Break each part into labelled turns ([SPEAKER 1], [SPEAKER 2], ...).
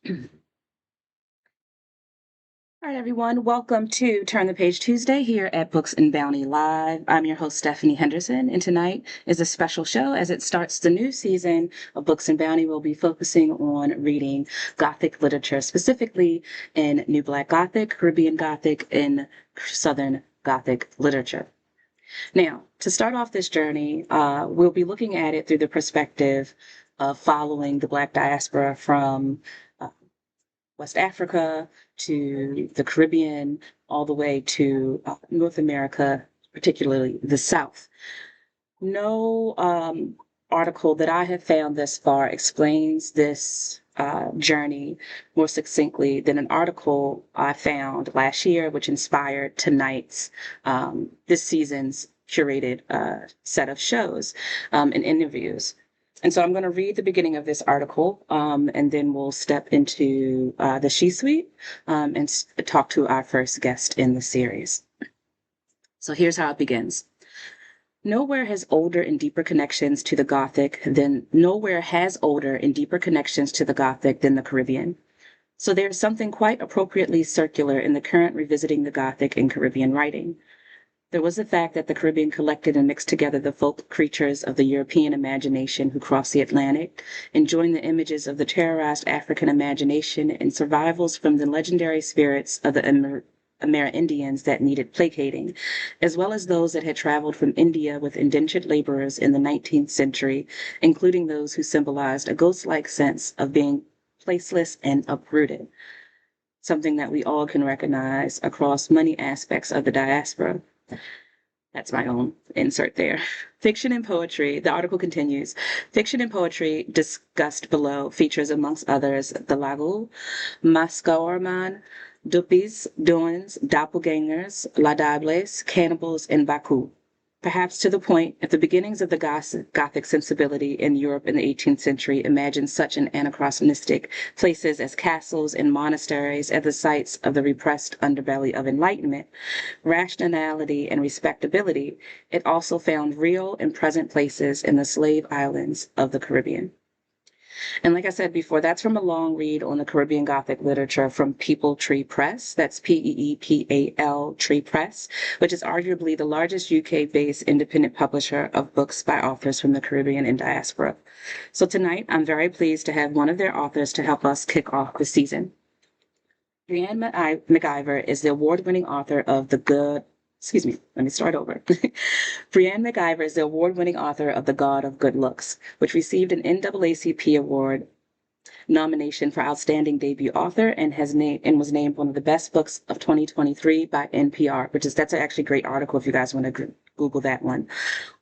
[SPEAKER 1] All right, everyone. Welcome to Turn the Page Tuesday here at Books and Bounty Live. I'm your host, Stephanie Henderson, and tonight is a special show as it starts the new season of Books and Bounty. We'll be focusing on reading Gothic literature, specifically in New Black Gothic, Caribbean Gothic, and Southern Gothic literature. Now, to start off this journey, we'll be looking at it through the perspective of following the Black diaspora from uh, West Africa to the Caribbean, all the way to North America, particularly the South. No article that I have found thus far explains this journey more succinctly than an article I found last year, which inspired tonight's, this season's curated set of shows and interviews. And so I'm going to read the beginning of this article, and then we'll step into the She Suite and talk to our first guest in the series. So here's how it begins. Nowhere has older and deeper connections to the Gothic than the Caribbean. So there is something quite appropriately circular in the current revisiting the Gothic in Caribbean writing. There was the fact that the Caribbean collected and mixed together the folk creatures of the European imagination who crossed the Atlantic and joined the images of the terrorized African imagination and survivals from the legendary spirits of the Amerindians that needed placating, as well as those that had traveled from India with indentured laborers in the 19th century, including those who symbolized a ghost-like sense of being placeless and uprooted, something that we all can recognize across many aspects of the diaspora. That's my own insert there. Fiction and poetry, the article continues. Fiction and poetry discussed below features, amongst others, the Lagu, Mascaorman, Duppies, Doins, Doppelgangers, Ladables, Cannibals, and Baku. Perhaps to the point, at the beginnings of the Gothic sensibility in Europe in the 18th century imagined such an anachronistic places as castles and monasteries as the sites of the repressed underbelly of enlightenment, rationality, and respectability, it also found real and present places in the slave islands of the Caribbean. And like I said before, that's from a long read on the Caribbean Gothic literature from Peepal Tree Press. That's Peepal Tree Press, which is arguably the largest UK-based independent publisher of books by authors from the Caribbean and diaspora. So tonight, I'm very pleased to have one of their authors to help us kick off the season. Brianne McIver is the award-winning author of let me start over. Brianne McIver is the award-winning author of The God of Good Looks, which received an NAACP award nomination for Outstanding Debut Author and was named one of the best books of 2023 by NPR, that's actually a great article if you guys want to Google that one.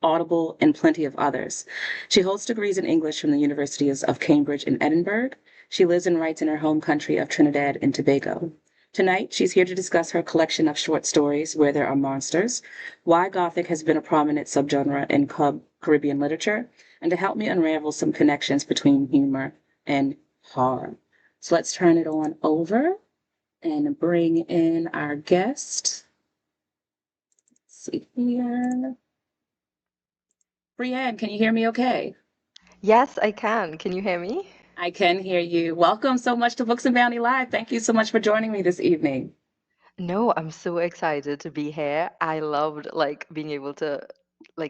[SPEAKER 1] Audible, and plenty of others. She holds degrees in English from the Universities of Cambridge and Edinburgh. She lives and writes in her home country of Trinidad and Tobago. Tonight, she's here to discuss her collection of short stories, Where There Are Monsters, why Gothic has been a prominent subgenre in Caribbean literature, and to help me unravel some connections between humor and horror. So let's turn it on over and bring in our guest. Let's see here. Brianne, can you hear me okay?
[SPEAKER 2] Yes, I can. Can you hear me?
[SPEAKER 1] I can hear you. Welcome so much to Books and Bounty Live. Thank you so much for joining me this evening.
[SPEAKER 2] No, I'm so excited to be here. I loved being able to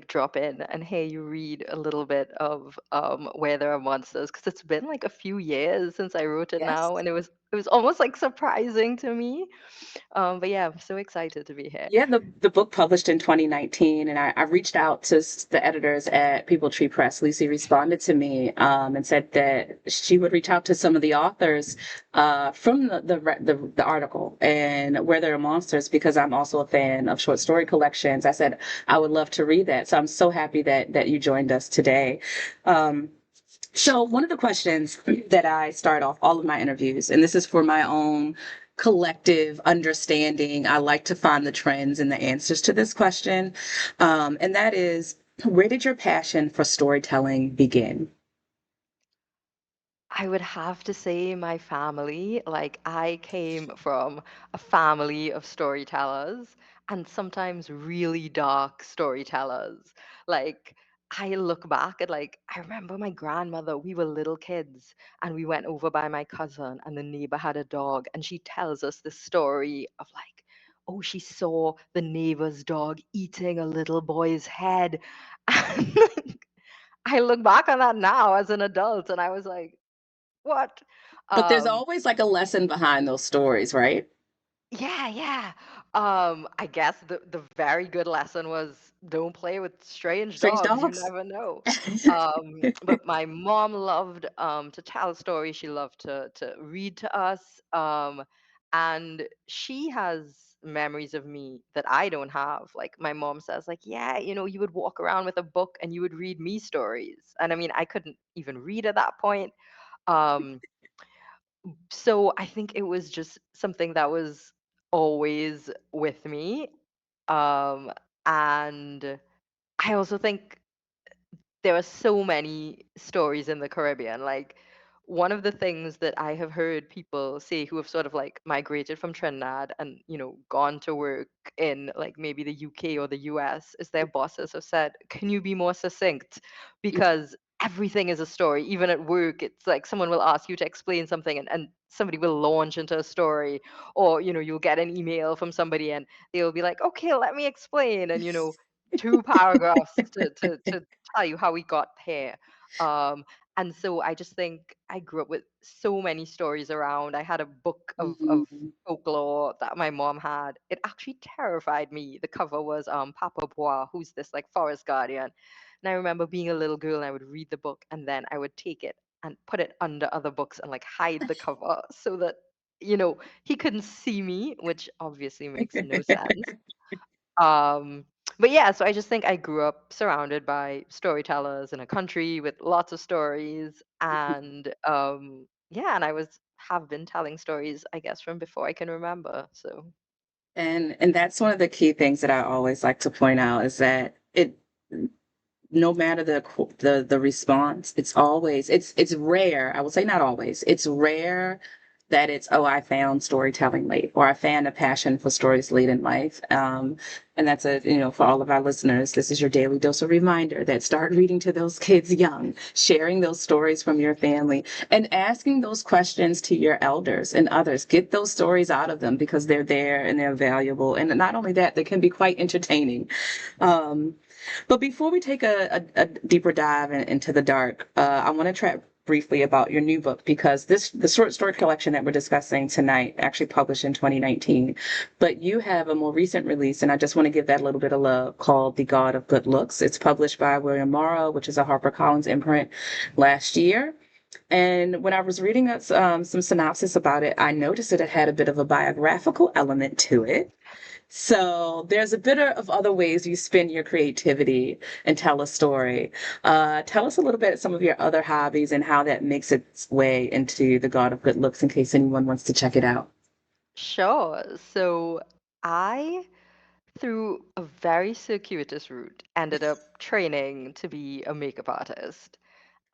[SPEAKER 2] drop in and hear you read a little bit of Where There Are Monsters because it's been like a few years since I wrote it
[SPEAKER 1] Yes.
[SPEAKER 2] now and it was almost like surprising to me. But yeah, I'm so excited to be here.
[SPEAKER 1] Yeah, the book published in 2019, and I reached out to the editors at People Tree Press. Lucy responded to me and said that she would reach out to some of the authors from the article and Where There Are Monsters, because I'm also a fan of short story collections. I said I would love to read that, so I'm so happy that you joined us today. Um, so one of the questions that I start off all of my interviews, and this is for my own collective understanding, I like to find the trends and the answers to this question. And that is, where did your passion for storytelling begin?
[SPEAKER 2] I would have to say my family. Like, I came from a family of storytellers and sometimes really dark storytellers. Like, I look back at like I remember my grandmother, we were little kids and we went over by my cousin and the neighbor had a dog and she tells us this story of like, oh, she saw the neighbor's dog eating a little boy's head. And like, I look back on that now as an adult and I was like, what?
[SPEAKER 1] But there's
[SPEAKER 2] Um
[SPEAKER 1] always like a lesson behind those stories, right?
[SPEAKER 2] Yeah, yeah. I guess the very good lesson was don't play with strange
[SPEAKER 1] Strange
[SPEAKER 2] dogs. You
[SPEAKER 1] dogs.
[SPEAKER 2] never know. But my mom loved to tell stories. She loved to read to us. And she has memories of me that I don't have. Like my mom says, like, yeah, you would walk around with a book and you would read me stories. And I mean, I couldn't even read at that point. Um, so I think it was just something that was always with me. Um, and I also think there are so many stories in the Caribbean. Like one of the things that I have heard people say who have sort of like migrated from Trinidad and, gone to work in like maybe the UK or the US is their bosses have said, "Can you be more succinct?" Because everything is a story. Even at work, it's like someone will ask you to explain something and somebody will launch into a story, or you'll get an email from somebody and they'll be like, "Okay, let me explain." And 2 paragraphs to tell you how we got here. Um, and so I just think I grew up with so many stories around. I had a book of
[SPEAKER 1] Mhm.
[SPEAKER 2] folklore that my mom had. It actually terrified me. The cover was Papa Bois, who's this like forest guardian. And I remember being a little girl and I would read the book and then I would take it and put it under other books and like hide the cover so that he couldn't see me, which obviously makes no sense. Um, but yeah, so I just think I grew up surrounded by storytellers in a country with lots of stories, and yeah, and I was have been telling stories, I guess, from before I can remember. So
[SPEAKER 1] And that's one of the key things that I always like to point out is that it no matter the response, it's always it's rare. I would say not always. It's rare that it's, oh, I found storytelling late, or I found a passion for stories late in life. And that's for all of our listeners, this is your daily dose of reminder that start reading to those kids young, sharing those stories from your family, and asking those questions to your elders and others. Get those stories out of them because they're there and they're valuable. And not only that, they can be quite entertaining. Um, but before we take a deeper dive into the dark, I want to chat briefly about your new book, because the short story collection that we're discussing tonight actually published in 2019, but you have a more recent release, and I just want to give that a little bit of love, called The God of Good Looks. It's published by William Morrow, which is a HarperCollins imprint, last year. And when I was reading some synopsis about it, I noticed that it had a bit of a biographical element to it. So there's a bit of other ways you spin your creativity and tell a story. Tell us a little bit some of your other hobbies and how that makes its way into The God of Good Looks, in case anyone wants to check it out.
[SPEAKER 2] sure. So I, through a very circuitous route, ended up training to be a makeup artist.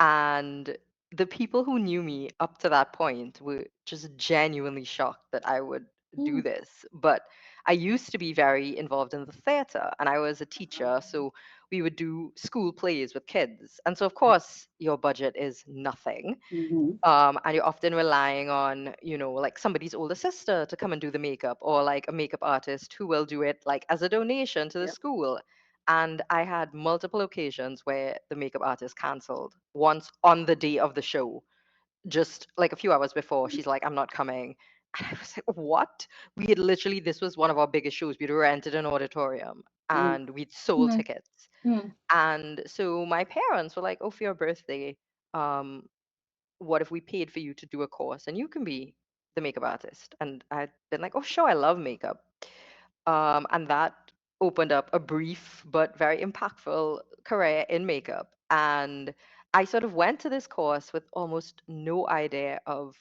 [SPEAKER 2] And the people who knew me up to that point were just genuinely shocked that I would do
[SPEAKER 1] Mm.
[SPEAKER 2] this. But I used to be very involved in the theater and I was a teacher. So we would do school plays with kids. And so, of course, your budget is nothing.
[SPEAKER 1] Mhm.
[SPEAKER 2] And you're often relying on, like somebody's older sister to come and do the makeup, or like a makeup artist who will do it like as a donation to the
[SPEAKER 1] Yep.
[SPEAKER 2] school. And I had multiple occasions where the makeup artist canceled. Once on the day of the show, just like a few hours before, she's like, "I'm not coming." And I was like, "What?" We had literally, this was one of our biggest shows. We'd rented an auditorium
[SPEAKER 1] Mm.
[SPEAKER 2] and we'd sold
[SPEAKER 1] Mm.
[SPEAKER 2] tickets.
[SPEAKER 1] Mm.
[SPEAKER 2] And so my parents were like, "Oh, for your birthday, um, what if we paid for you to do a course and you can be the makeup artist?" And I'd been like, "Oh, sure, I love makeup." And that opened up a brief but very impactful career in makeup. And I sort of went to this course with almost no idea of,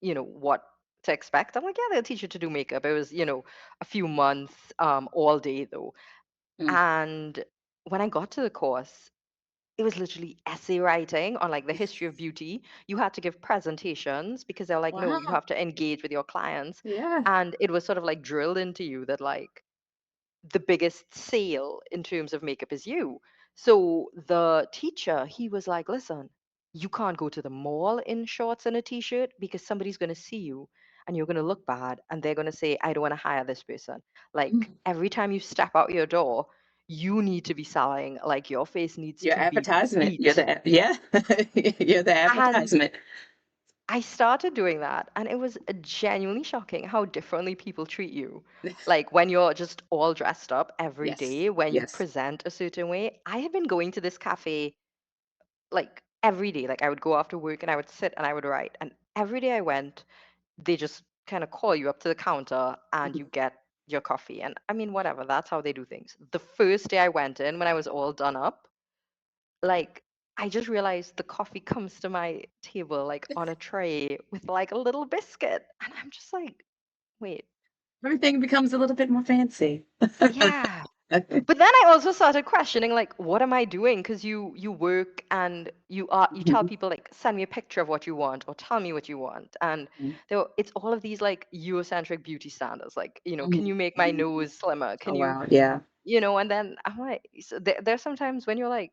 [SPEAKER 2] what to expect. I'm like, yeah, they'll teach you to do makeup. It was, a few months, all day though.
[SPEAKER 1] Mm.
[SPEAKER 2] And when I got to the course, it was literally essay writing on like the history of beauty. You had to give presentations because they're like, no, you
[SPEAKER 1] Wow.
[SPEAKER 2] have to engage with your clients.
[SPEAKER 1] Yeah.
[SPEAKER 2] And it was sort of like drilled into you that like the biggest sale in terms of makeup is you. So the teacher, he was like, listen, you can't go to the mall in shorts and a t-shirt because somebody's going to see you and you're going to look bad and they're going to say, I don't want to hire this person. Like
[SPEAKER 1] Mhm.
[SPEAKER 2] every time you step out your door, you need to be selling, like your face needs
[SPEAKER 1] Your
[SPEAKER 2] to be
[SPEAKER 1] advertisement. You're
[SPEAKER 2] beat.
[SPEAKER 1] the yeah. You're the
[SPEAKER 2] And
[SPEAKER 1] advertisement.
[SPEAKER 2] I started doing that, and it was genuinely shocking how differently people treat you. Like when you're just all dressed up every
[SPEAKER 1] Yes.
[SPEAKER 2] day, when you
[SPEAKER 1] Yes.
[SPEAKER 2] present a certain way. I had been going to this cafe like every day. Like I would go after work and I would sit and I would write. And every day I went, they just kind of call you up to the counter and you
[SPEAKER 1] Mhm.
[SPEAKER 2] get your coffee. And I mean, whatever, that's how they do things. The first day I went in, when I was all done up, like I just realized the coffee comes to my table like on a tray with like a little biscuit. And I'm just like, wait,
[SPEAKER 1] Everything becomes a little bit more fancy.
[SPEAKER 2] yeah. But then I also started questioning like what am I doing? Because you work and you tell
[SPEAKER 1] Mhm.
[SPEAKER 2] people like send me a picture of what you want or tell me what you want. And
[SPEAKER 1] Mhm.
[SPEAKER 2] it's all of these like Eurocentric beauty standards. Like, can
[SPEAKER 1] Mhm.
[SPEAKER 2] you make my
[SPEAKER 1] Mhm.
[SPEAKER 2] nose slimmer?
[SPEAKER 1] Oh,
[SPEAKER 2] Can you
[SPEAKER 1] wow. Yeah.
[SPEAKER 2] and then I'm like, so there's sometimes when you're like,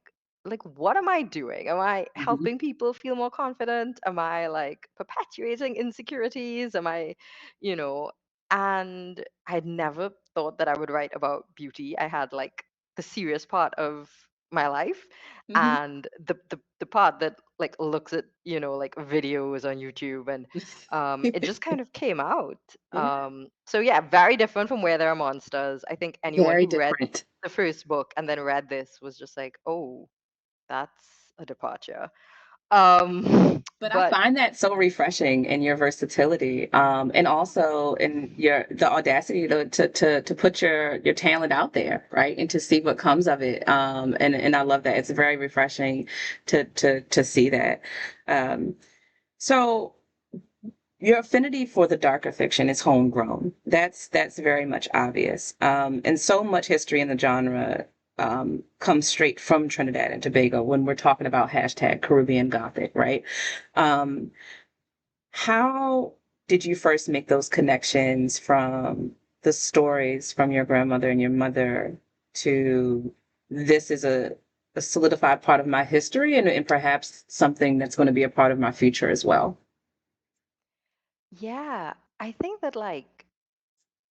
[SPEAKER 2] what am I doing? Am I
[SPEAKER 1] Mhm.
[SPEAKER 2] helping people feel more confident? Am I like perpetuating insecurities? Am I, you know, and I'd never thought that I would write about beauty. I had like the serious part of my life
[SPEAKER 1] Mhm.
[SPEAKER 2] and the part that like looks at, like videos on YouTube and it just kind of came out.
[SPEAKER 1] Yeah.
[SPEAKER 2] So yeah, very different from Where There Are Monsters. I think anyone
[SPEAKER 1] Very
[SPEAKER 2] who read
[SPEAKER 1] different.
[SPEAKER 2] the first book and then read this was just like, oh, that's a departure.
[SPEAKER 1] But I
[SPEAKER 2] But
[SPEAKER 1] find that so refreshing in your versatility, and also in the audacity to put your talent out there, right, and to see what comes of it. And I love that. It's very refreshing to see that. Um, so your affinity for the darker fiction is homegrown. That's very much obvious. And so much history in the genre comes straight from Trinidad and Tobago when we're talking about hashtag Caribbean Gothic, right? Um, how did you first make those connections from the stories from your grandmother and your mother to this is a solidified part of my history and perhaps something that's going to be a part of my future as well?
[SPEAKER 2] yeah, I think that like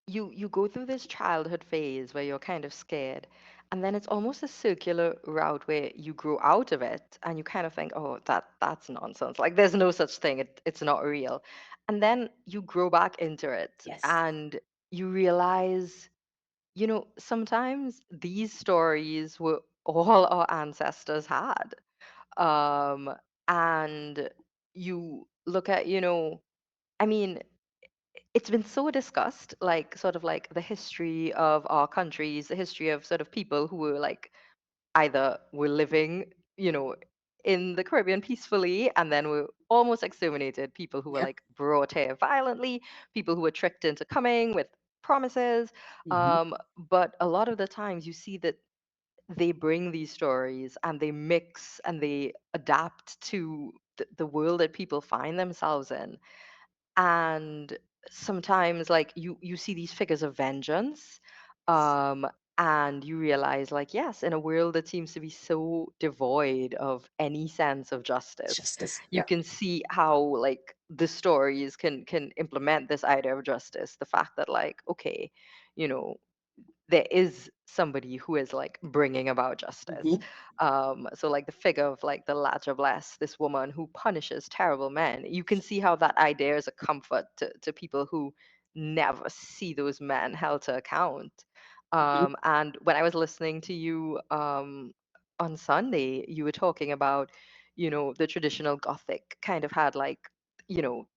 [SPEAKER 2] you go through this childhood phase where you're kind of scared and then it's almost a circular route where you grow out of it and you kind of think, oh, that's nonsense, like there's no such thing, it's not real. And then you grow back into it
[SPEAKER 1] Yes.
[SPEAKER 2] and you realize, sometimes these stories were all our ancestors had. um and you look at, I mean, it's been so discussed, like sort of like the history of our countries, the history of sort of people who were like either were living, in the Caribbean peacefully and then were almost exterminated, people who were
[SPEAKER 1] Yeah.
[SPEAKER 2] like brought here violently, people who were tricked into coming with promises.
[SPEAKER 1] Mhm.
[SPEAKER 2] But a lot of the times you see that they bring these stories and they mix and they adapt to the world that people find themselves in. And sometimes like you see these figures of vengeance, um and you realize like, yes, in a world that seems to be so devoid of any sense of justice,
[SPEAKER 1] Justice.
[SPEAKER 2] you
[SPEAKER 1] Yeah.
[SPEAKER 2] can see how like the stories can implement this idea of justice, the fact that like, okay, you know there is somebody who is like bringing about justice.
[SPEAKER 1] Mhm.
[SPEAKER 2] So like the figure of like the Ladja Bless, this woman who punishes terrible men. You can see how that idea is a comfort to people who never see those men held to account.
[SPEAKER 1] Mhm.
[SPEAKER 2] And when I was listening to you on Sunday, you were talking about, the traditional Gothic kind of had like, you know,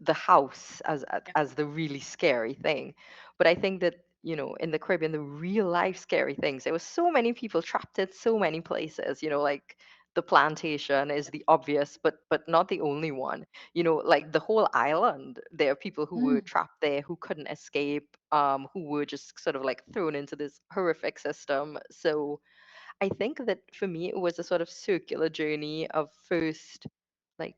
[SPEAKER 2] the house
[SPEAKER 1] Yeah.
[SPEAKER 2] as the really scary thing. But I think that, in the Caribbean, the real life scary things, there were so many people trapped in so many places, like the plantation is the obvious, but not the only one. Like the whole island, there are people who were
[SPEAKER 1] Mm.
[SPEAKER 2] trapped there who couldn't escape, who were just sort of like thrown into this horrific system. So I think that for me, it was a sort of circular journey of first, like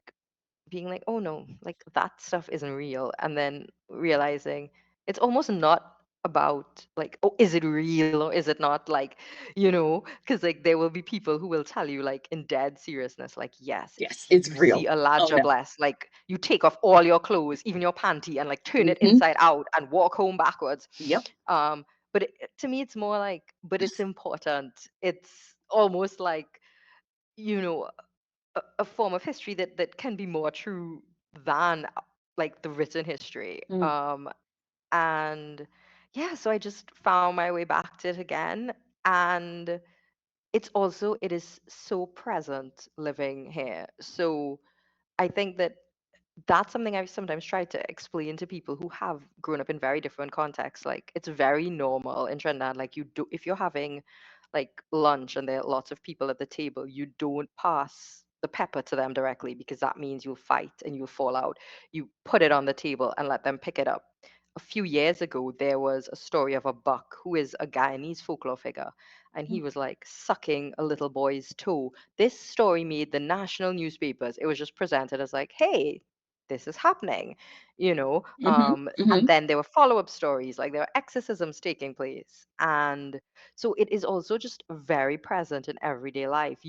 [SPEAKER 2] being like, oh no, like that stuff isn't real. And then realizing it's almost not. about like, oh, is it real or is it not? Like, because like there will be people who will tell you like in dead seriousness, like, yes, if
[SPEAKER 1] Yes, it's
[SPEAKER 2] you see
[SPEAKER 1] real.
[SPEAKER 2] a
[SPEAKER 1] Oh
[SPEAKER 2] ladger
[SPEAKER 1] no.
[SPEAKER 2] bless, like you take off all your clothes, even your panty, and like turn it
[SPEAKER 1] Hmm.
[SPEAKER 2] inside out and walk home backwards.
[SPEAKER 1] Yep.
[SPEAKER 2] Um, but to me, it's more like, but it's important. It's almost like, you know, a form of history that can be more true than like the written history.
[SPEAKER 1] Mm.
[SPEAKER 2] And yeah, so I just found my way back to it again. And it is so present living here. So I think that that's something I've sometimes tried to explain to people who have grown up in very different contexts. Like it's very normal in Trinidad. Like you do, if you're having like lunch and there are lots of people at the table, you don't pass the pepper to them directly because that means you'll fight and you'll fall out. You put it on the table and let them pick it up. A few years ago, there was a story of a buck who is a Guyanese folklore figure, and he was like sucking a little boy's toe. This story made the national newspapers. It was just presented as like, hey, this is happening, you know.
[SPEAKER 1] Hmm.
[SPEAKER 2] And
[SPEAKER 1] Hmm.
[SPEAKER 2] then there were follow-up stories, like there were exorcisms taking place. And so it is also just very present in everyday life.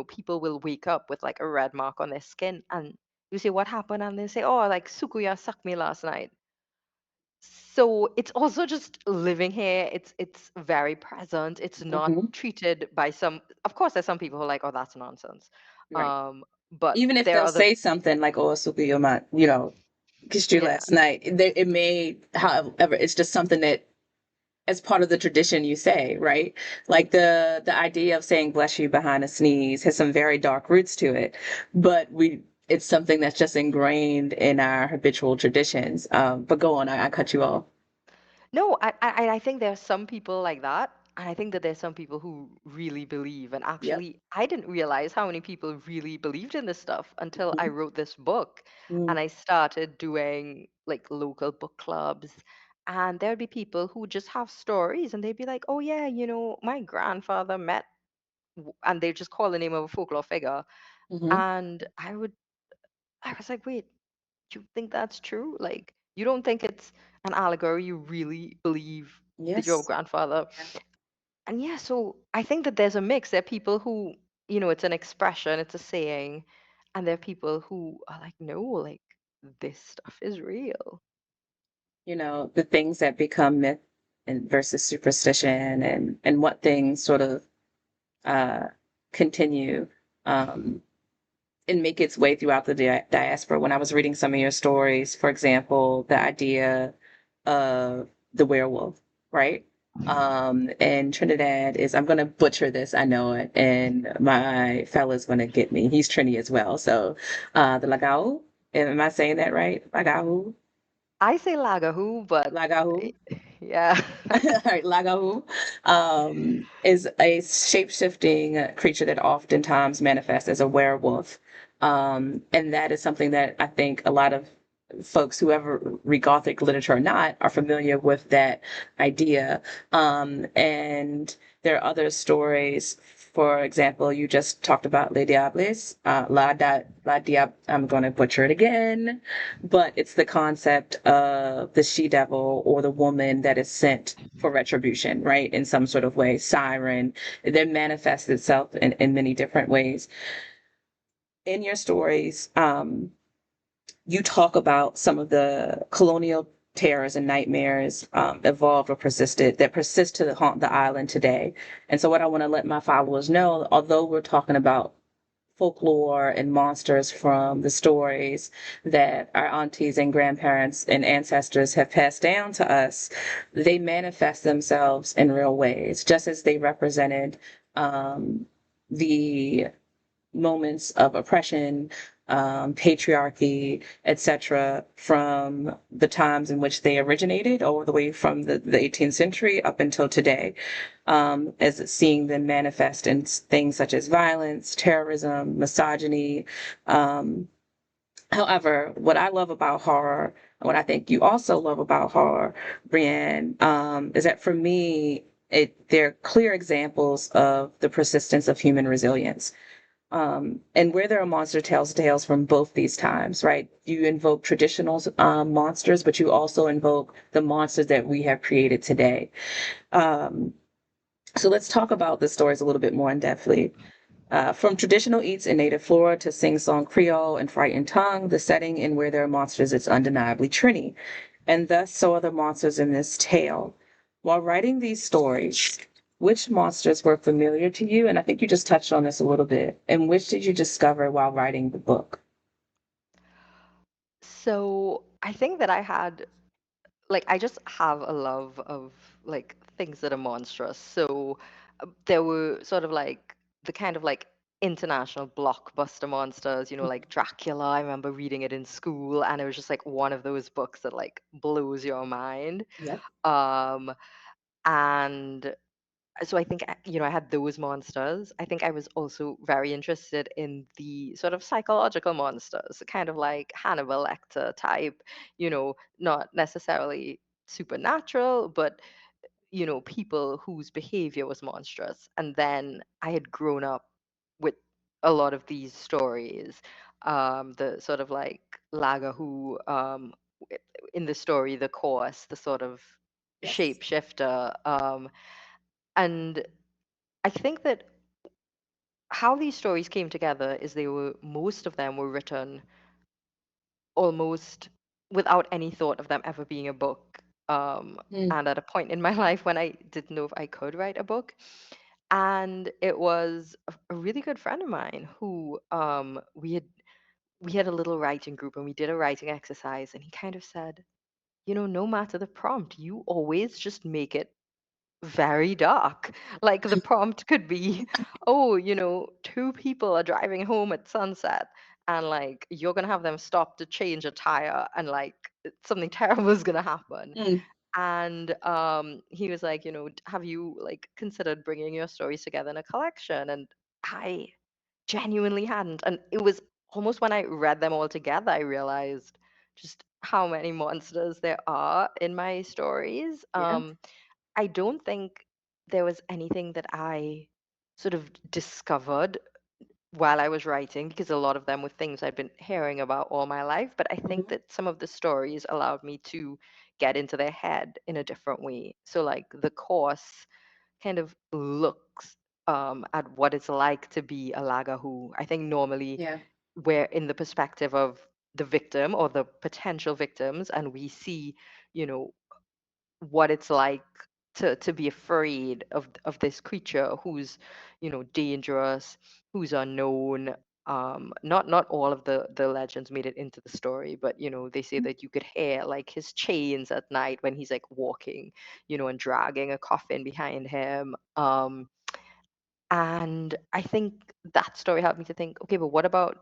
[SPEAKER 2] People will wake up with like a red mark on their skin and you say, what happened? And they say, oh, like Sukuya sucked me last night. So it's also just living here. It's very present. It's not
[SPEAKER 1] Hmm.
[SPEAKER 2] treated by some. Of course, there's some people who are like, oh, that's nonsense.
[SPEAKER 1] Right.
[SPEAKER 2] But
[SPEAKER 1] Even if
[SPEAKER 2] there
[SPEAKER 1] they'll
[SPEAKER 2] are the
[SPEAKER 1] say something like, "Oh, Sukiyama, kissed you
[SPEAKER 2] yeah.
[SPEAKER 1] last night," it may, however, it's just something that, as part of the tradition, you say, right? Like the idea of saying "bless you" behind a sneeze has some very dark roots to it, but it's something that's just ingrained in our habitual traditions. But go on, I cut you off.
[SPEAKER 2] No, I think there are some people like that. And I think that there's some people who really believe. And
[SPEAKER 1] Yep.
[SPEAKER 2] actually, I didn't realize how many people really believed in this stuff until I wrote this book. And
[SPEAKER 1] Mm-hmm.
[SPEAKER 2] I started doing like local book clubs. And there'd be people who just have stories and they'd be like, oh, yeah, my grandfather met, and they just call the name of a folklore figure.
[SPEAKER 1] Mm-hmm.
[SPEAKER 2] And I was like, wait, you think that's true? Like, you don't think it's an allegory? You really believe that your
[SPEAKER 1] Yes.
[SPEAKER 2] grandfather? And yeah, so I think that there's a mix. There are people who, it's an expression, it's a saying, and there are people who are like, no, like this stuff is real.
[SPEAKER 1] The things that become myth and versus superstition, and what things sort of uh, continue, um, and make its way throughout the diaspora. When I was reading some of your stories, for example, the idea of the werewolf, right? And Trinidad is, I'm going to butcher this, I know it, and my fella's going to get me. He's Trini as well. So the Lagao, am I saying that right? Lagao?
[SPEAKER 2] I say Lagahu, but
[SPEAKER 1] Lagao?
[SPEAKER 2] yeah.
[SPEAKER 1] All right, Lagahu is a shape-shifting creature that oftentimes manifests as a werewolf. And that is something that I think a lot of folks who ever read Gothic literature or not are familiar with that idea. And there are other stories. For example, you just talked about Les Diables, La Diab. I'm going to butcher it again, but it's the concept of the she devil or the woman that is sent for retribution, right? In some sort of way, siren, that manifests itself in many different ways. In your stories, you talk about some of the colonial terrors and nightmares, evolved or persisted, that persist to haunt the island today. And so, what I want to let my followers know, although we're talking about folklore and monsters from the stories that our aunties and grandparents and ancestors have passed down to us, they manifest themselves in real ways, just as they represented the moments of oppression, patriarchy, etc., from the times in which they originated, all the way from the 18th century up until today, as seeing them manifest in things such as violence, terrorism, misogyny. Um, However, what I love about horror, and what I think you also love about horror, Brienne, is that for me, they're clear examples of the persistence of human resilience. And Where There Are Monsters tells tales from both these times, right? You invoke traditional monsters, but you also invoke the monsters that we have created today. Um, so let's talk about the stories a little bit more in depthly. From traditional eats in native flora to sing-song Creole and frightened tongue, the setting in Where There Are Monsters is undeniably Trini, and thus so are the monsters in this tale. While writing these stories, which monsters were familiar to you? And I think you just touched on this a little bit. And which did you discover while writing the book?
[SPEAKER 2] So I think that I had like I just have a love of like things that are monstrous. So there were sort of like the kind of like international blockbuster monsters, like Dracula. I remember reading it in school, and it was just like one of those books that like blows your mind.
[SPEAKER 1] Yep.
[SPEAKER 2] Um, and so I think I had those monsters. I think I was also very interested in the sort of psychological monsters, kind of like Hannibal Lecter type, not necessarily supernatural, but people whose behavior was monstrous. And then I had grown up with a lot of these stories. The sort of like Laga who in the story, the course, the sort of
[SPEAKER 1] Yes.
[SPEAKER 2] shapeshifter. And I think that how these stories came together is most of them were written almost without any thought of them ever being a book.
[SPEAKER 1] Mm,
[SPEAKER 2] And at a point in my life when I didn't know if I could write a book. And it was a really good friend of mine who we had a little writing group and we did a writing exercise, and he kind of said, no matter the prompt, you always just make it very dark. Like the prompt could be, oh, two people are driving home at sunset, and like you're gonna have them stop to change a tire, and like something terrible is gonna happen.
[SPEAKER 1] mm,
[SPEAKER 2] And he was like, have you like considered bringing your stories together in a collection? And I genuinely hadn't. And it was almost when I read them all together, I realized just how many monsters there are in my stories.
[SPEAKER 1] yeah.
[SPEAKER 2] I don't think there was anything that I sort of discovered while I was writing, because a lot of them were things I'd been hearing about all my life. But I think
[SPEAKER 1] Mhm.
[SPEAKER 2] that some of the stories allowed me to get into their head in a different way. So, like, the course kind of looks at what it's like to be a Lagahu. I think normally
[SPEAKER 1] Yeah.
[SPEAKER 2] we're in the perspective of the victim or the potential victims, and we see, you know, what it's like to be afraid of this creature who's dangerous, who's unknown. Not all of the legends made it into the story, but they say that you could hear like his chains at night when he's like walking, and dragging a coffin behind him. And I think that story helped me to think, okay, but what about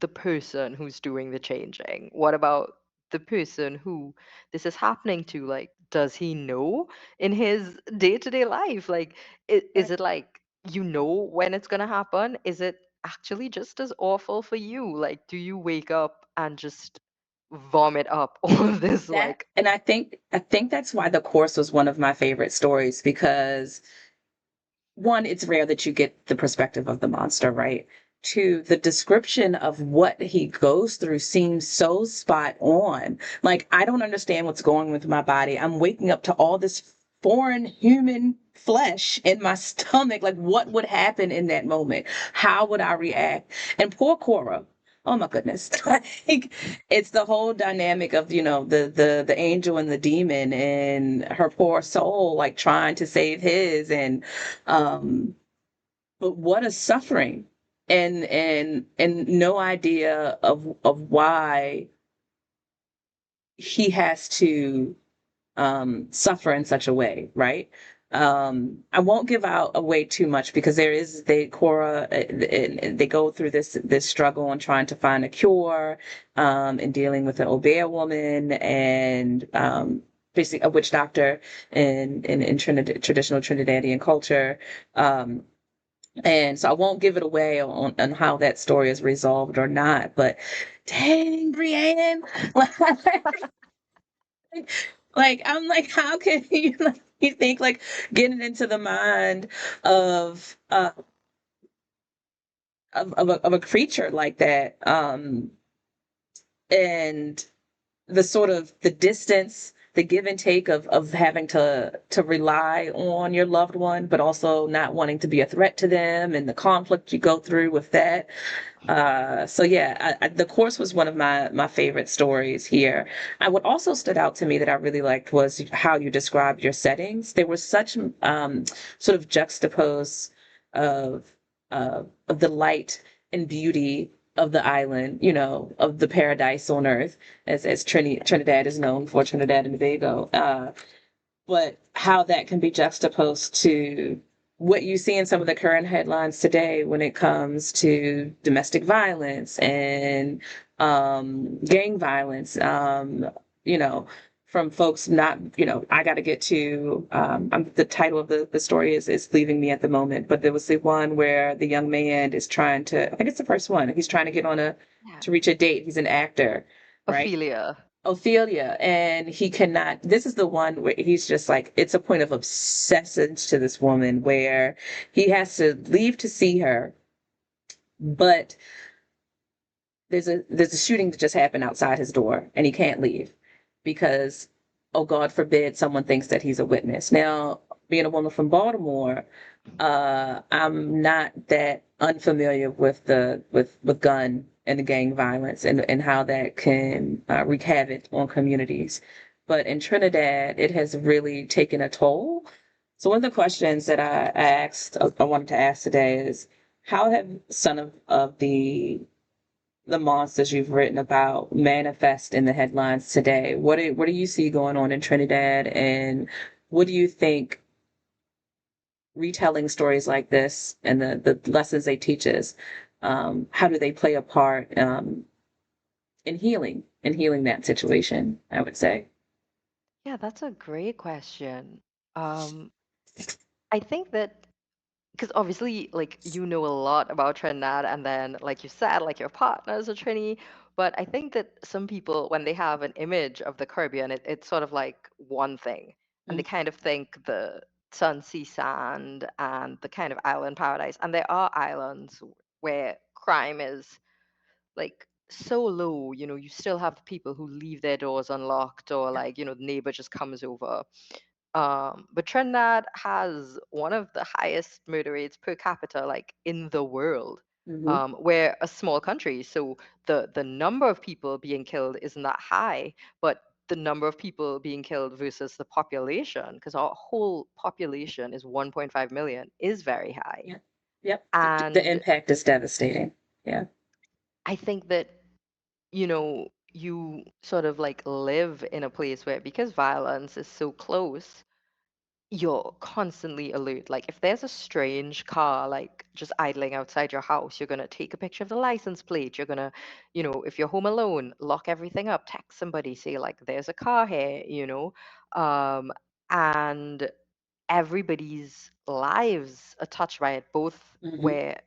[SPEAKER 2] the person who's doing the changing? What about the person who this is happening to? Like, does he know in his day-to-day life? Like, is
[SPEAKER 1] Right.
[SPEAKER 2] it like when it's gonna happen? Is it actually just as awful for you? Like, do you wake up and just vomit up all of this
[SPEAKER 1] That,
[SPEAKER 2] like
[SPEAKER 1] and I think that's why the course was one of my favorite stories because one, it's rare that you get the perspective of the monster, right? Two, the description of what he goes through seems so spot on. Like, I don't understand what's going with my body. I'm waking up to all this foreign human flesh in my stomach. Like, what would happen in that moment? How would I react? And poor Cora. Oh my goodness. Like, it's the whole dynamic of, the angel and the demon and her poor soul, like trying to save his. And um, but what a suffering, and no idea of why he has to suffer in such a way, right? I won't give out away too much because Cora, they go through this struggle on trying to find a cure, and dealing with an Obeah woman and basically a witch doctor in traditional Trinidadian culture. Um, and so I won't give it away on how that story is resolved or not, but dang, Brienne, like I'm like, how can you you think like getting into the mind of of a creature like that, and the sort of the distance, the give and take of having to rely on your loved one, but also not wanting to be a threat to them, and the conflict you go through with that. So yeah, the course was one of my favorite stories here. What also stood out to me that I really liked was how you described your settings. They were such sort of juxtapose of of the light and beauty of the island, you know, of the paradise on earth, as Trinidad is known for, Trinidad and Tobago. But how that can be juxtaposed to what you see in some of the current headlines today when it comes to domestic violence and gang violence. You know, from folks not, you know, I got to get to. The title of the story is leaving me at the moment, but there was the one where the young man is trying to. I think it's the first one. He's trying to get on a
[SPEAKER 2] Yeah.
[SPEAKER 1] to reach a date. He's an actor, right?
[SPEAKER 2] Ophelia.
[SPEAKER 1] Ophelia, and he cannot. This is the one where he's just like, it's a point of obsession to this woman where he has to leave to see her, but there's a shooting that just happened outside his door, and he can't leave because, oh God forbid, someone thinks that he's a witness. Now, being a woman from Baltimore, I'm not that unfamiliar with with gun and the gang violence and how that can wreak havoc on communities. But in Trinidad, it has really taken a toll. So one of the questions that I wanted to ask today is, how have some of the monsters you've written about manifest in the headlines today? What do you see going on in Trinidad, and what do you think retelling stories like this and the lessons they teach us, how do they play a part in healing that situation, I would say.
[SPEAKER 2] Yeah, that's a great question. Um, I think that because obviously, like you know a lot about Trinidad, and then like you said, like your partner is a Trini. But I think that some people, when they have an image of the Caribbean, it's sort of like one thing, and they
[SPEAKER 1] Mm,
[SPEAKER 2] kind of think the sun, sea, sand, and the kind of island paradise. And there are islands where crime is like so low, you still have the people who leave their doors unlocked, or
[SPEAKER 1] yeah.
[SPEAKER 2] like, the neighbor just comes over. But Trinidad has one of the highest murder rates per capita, like in the world.
[SPEAKER 1] Hmm.
[SPEAKER 2] We're a small country, so the number of people being killed isn't that high, but the number of people being killed versus the population, because our whole population is 1.5 million, is very high.
[SPEAKER 1] Yeah. Yep. The
[SPEAKER 2] And
[SPEAKER 1] impact is devastating. Yeah.
[SPEAKER 2] I think that you sort of like live in a place where, because violence is so close, you're constantly alert. Like if there's a strange car like just idling outside your house, you're gonna take a picture of the license plate. You're gonna, if you're home alone, lock everything up, text somebody, say like there's a car here. Um, and everybody's lives are touched by it, both
[SPEAKER 1] Hmm.
[SPEAKER 2] where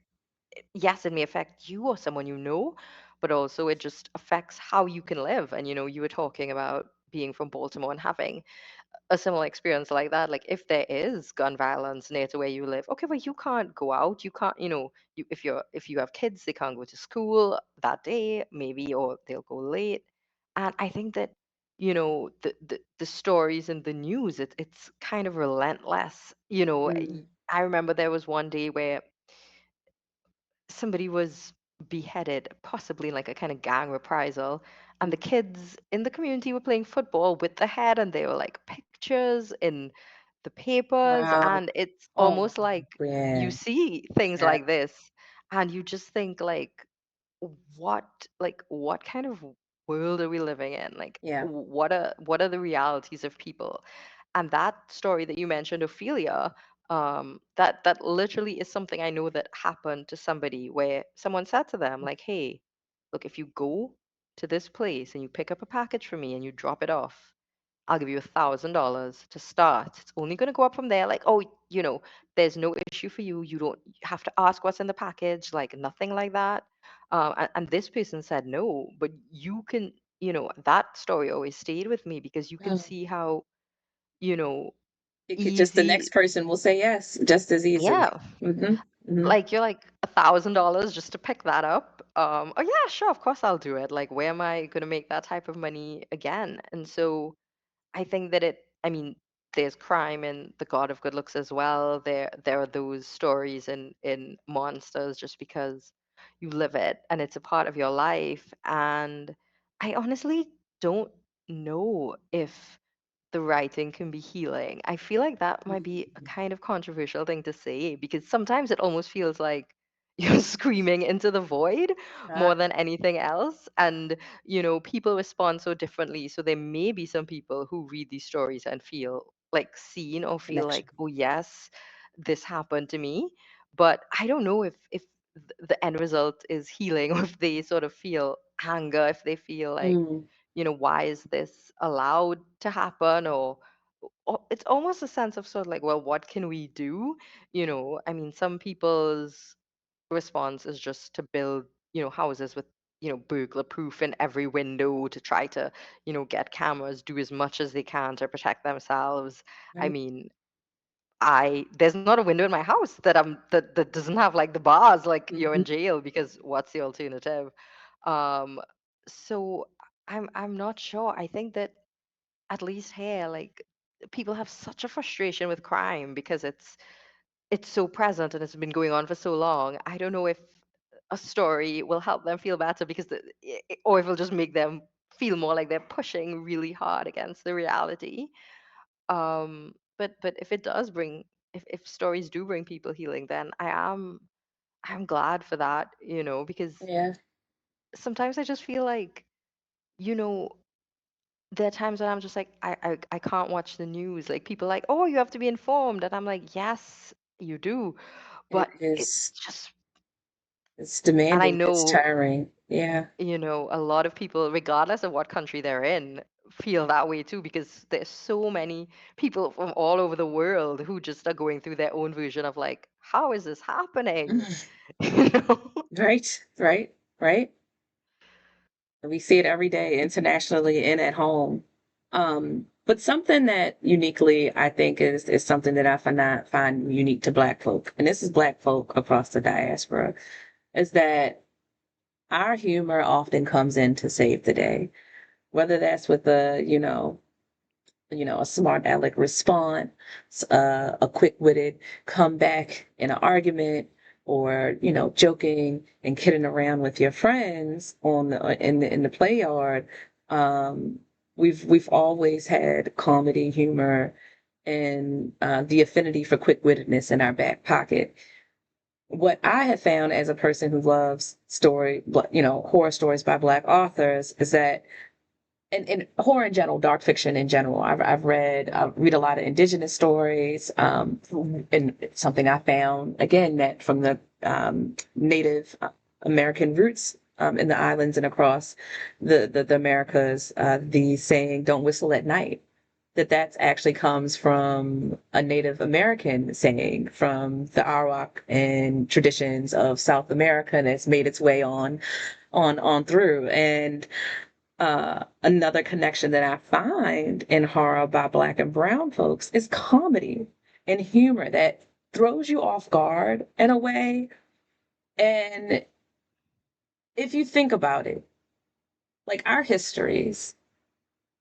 [SPEAKER 2] yes, it may affect you or someone you know, but also it just affects how you can live. And you were talking about being from Baltimore and having a similar experience like that. Like if there is gun violence near to where you live, okay, well you can't go out. You can't, if you have kids, they can't go to school that day, maybe, or they'll go late. And I think that, the stories in the news, it's kind of relentless.
[SPEAKER 1] Mm.
[SPEAKER 2] I remember there was one day where somebody was beheaded, possibly in like a kind of gang reprisal. And the kids in the community were playing football with the head, and they were like pictures in the papers.
[SPEAKER 1] Wow.
[SPEAKER 2] And it's
[SPEAKER 1] Oh,
[SPEAKER 2] almost like you
[SPEAKER 1] yeah.
[SPEAKER 2] see things
[SPEAKER 1] Yeah.
[SPEAKER 2] like this, and you just think what kind of world are we living in? Like
[SPEAKER 1] Yeah.
[SPEAKER 2] what are the realities of people? And that story that you mentioned, Ophelia, that literally is something I know that happened to somebody, where someone said to them like, hey, look, if you go to this place and you pick up a package for me and you drop it off, I'll give you $1,000 to start. It's only going to go up from there. Like, oh, there's no issue for you. You don't have to ask what's in the package, like nothing like that. And this person said no, but you can, that story always stayed with me, because you can
[SPEAKER 1] Mm.
[SPEAKER 2] see how, you know,
[SPEAKER 1] It could just, the next
[SPEAKER 2] easy.
[SPEAKER 1] person will say yes just as easily.
[SPEAKER 2] Yeah.
[SPEAKER 1] Hmm. Hmm.
[SPEAKER 2] Like you're like, $1,000 just to pick that up, oh yeah, sure, of course I'll do it. Like, where am I going to make that type of money again? And so I think that I mean, there's crime in The God of Good Looks as well. There are those stories in Monsters just because you live it and it's a part of your life. And I honestly don't know if the writing can be healing. I feel like that might be a kind of controversial thing to say because sometimes it almost feels like you're screaming into the void
[SPEAKER 1] Ah,
[SPEAKER 2] more than anything else. And, people respond so differently. So there may be some people who read these stories and feel like seen or feel
[SPEAKER 1] connection.
[SPEAKER 2] like, oh, yes, this happened to me. But I don't know if the end result is healing or if they sort of feel anger, if they feel like,
[SPEAKER 1] Mm,
[SPEAKER 2] why is this allowed to happen? Or it's almost a sense of sort of like, well, what can we do? I mean, some people's response is just to build, houses with, burglar proof in every window to try to, get cameras, do as much as they can to protect themselves. I
[SPEAKER 1] right.
[SPEAKER 2] mean, there's not a window in my house that doesn't have like the bars, like you're
[SPEAKER 1] Mhm.
[SPEAKER 2] in jail, because what's the alternative? Um, so I'm not sure. I think that at least here, like, people have such a frustration with crime because it's so present and it's been going on for so long. I don't know if a story will help them feel better or if it'll just make them feel more like they're pushing really hard against the reality. But if it does bring, if stories do bring people healing, then I'm glad for that, because
[SPEAKER 1] Yeah.
[SPEAKER 2] sometimes I just feel like, you know, there are times when I'm just like, I can't watch the news. Like, people like, oh, you have to be informed. And I'm like, yes, you do.
[SPEAKER 1] It
[SPEAKER 2] But it's
[SPEAKER 1] is.
[SPEAKER 2] just,
[SPEAKER 1] It's
[SPEAKER 2] and I
[SPEAKER 1] demanding. It's
[SPEAKER 2] know,
[SPEAKER 1] tiring. Yeah.
[SPEAKER 2] a lot of people, regardless of what country they're in, feel that way too, because there's so many people from all over the world who just are going through their own version of like, how is this happening? You know?
[SPEAKER 1] Right. Right. Right. We see it every day internationally and at home. But something that uniquely I think is something that I find unique to Black folk, and this is Black folk across the diaspora, is that our humor often comes in to save the day, whether that's with a smart aleck response, a quick-witted comeback in an argument, or joking and kidding around with your friends in the play yard. Um, we've always had comedy, humor, and the affinity for quick-wittedness in our back pocket. What I have found as a person who loves horror stories by Black authors is that and horror in general, dark fiction in general. I read a lot of indigenous stories, and it's something I found again that from the Native American roots in the islands and across the Americas, the saying "Don't whistle at night." That actually comes from a Native American saying from the Arawak and traditions of South America that's made its way on through. And another connection that I find in horror by Black and Brown folks is comedy and humor that throws you off guard in a way. And if you think about it, like our histories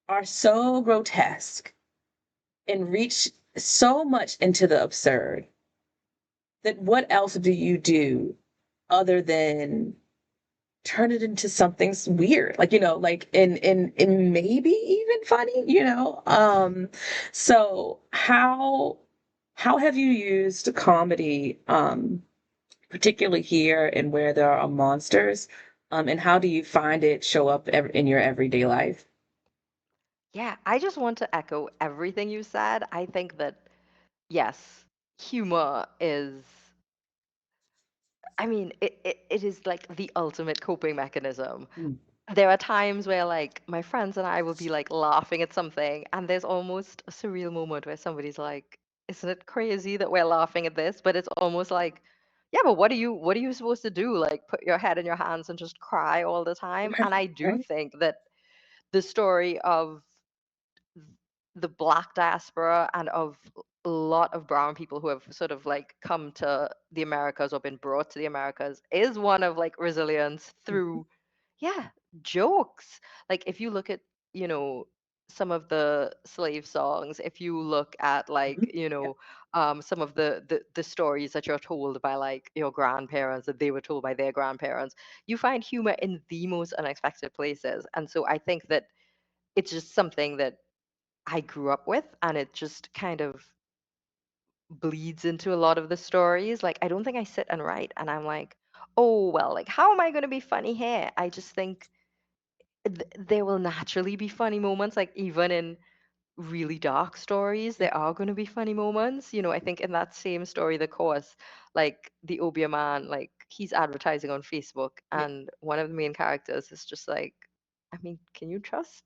[SPEAKER 1] are so grotesque and reach so much into the absurd that what else do you do other than turn it into something weird, like like in maybe even funny, so how have you used comedy, particularly here and where there are monsters, and how do you find it show up in your everyday life?
[SPEAKER 2] Yeah, I just want to echo everything you said. I think that, yes, humor is, I mean, it is like the ultimate coping mechanism.
[SPEAKER 1] Mm.
[SPEAKER 2] There are times where like my friends and I will be like laughing at something, and there's almost a surreal moment where somebody's like, "Isn't it crazy that we're laughing at this?" But it's almost like, yeah, but what are you supposed to do? Like, put your head in your hands and just cry all the time?
[SPEAKER 1] Right,
[SPEAKER 2] And I do
[SPEAKER 1] right.
[SPEAKER 2] think that the story of the Black diaspora and of a lot of brown people who have sort of like come to the Americas or been brought to the Americas is one of like resilience
[SPEAKER 1] Mhm.
[SPEAKER 2] through, yeah, jokes. Like if you look at, you know, some of the slave songs, if you look at
[SPEAKER 1] Mhm.
[SPEAKER 2] like,
[SPEAKER 1] Yep.
[SPEAKER 2] some of the stories that you're told by like your grandparents that they were told by their grandparents, you find humor in the most unexpected places. And so I think that it's just something that I grew up with, and it just kind of bleeds into a lot of the stories. Like, I don't think I sit and write and I'm like, oh, well, like, how am I going to be funny here? I just think there will naturally be funny moments, like, even in really dark stories,
[SPEAKER 1] Yeah.
[SPEAKER 2] there are going to be funny moments. I think in that same story, The Course, like, the Obia man, like, he's advertising on Facebook,
[SPEAKER 1] Yeah.
[SPEAKER 2] and one of the main characters is just like, I mean, can you trust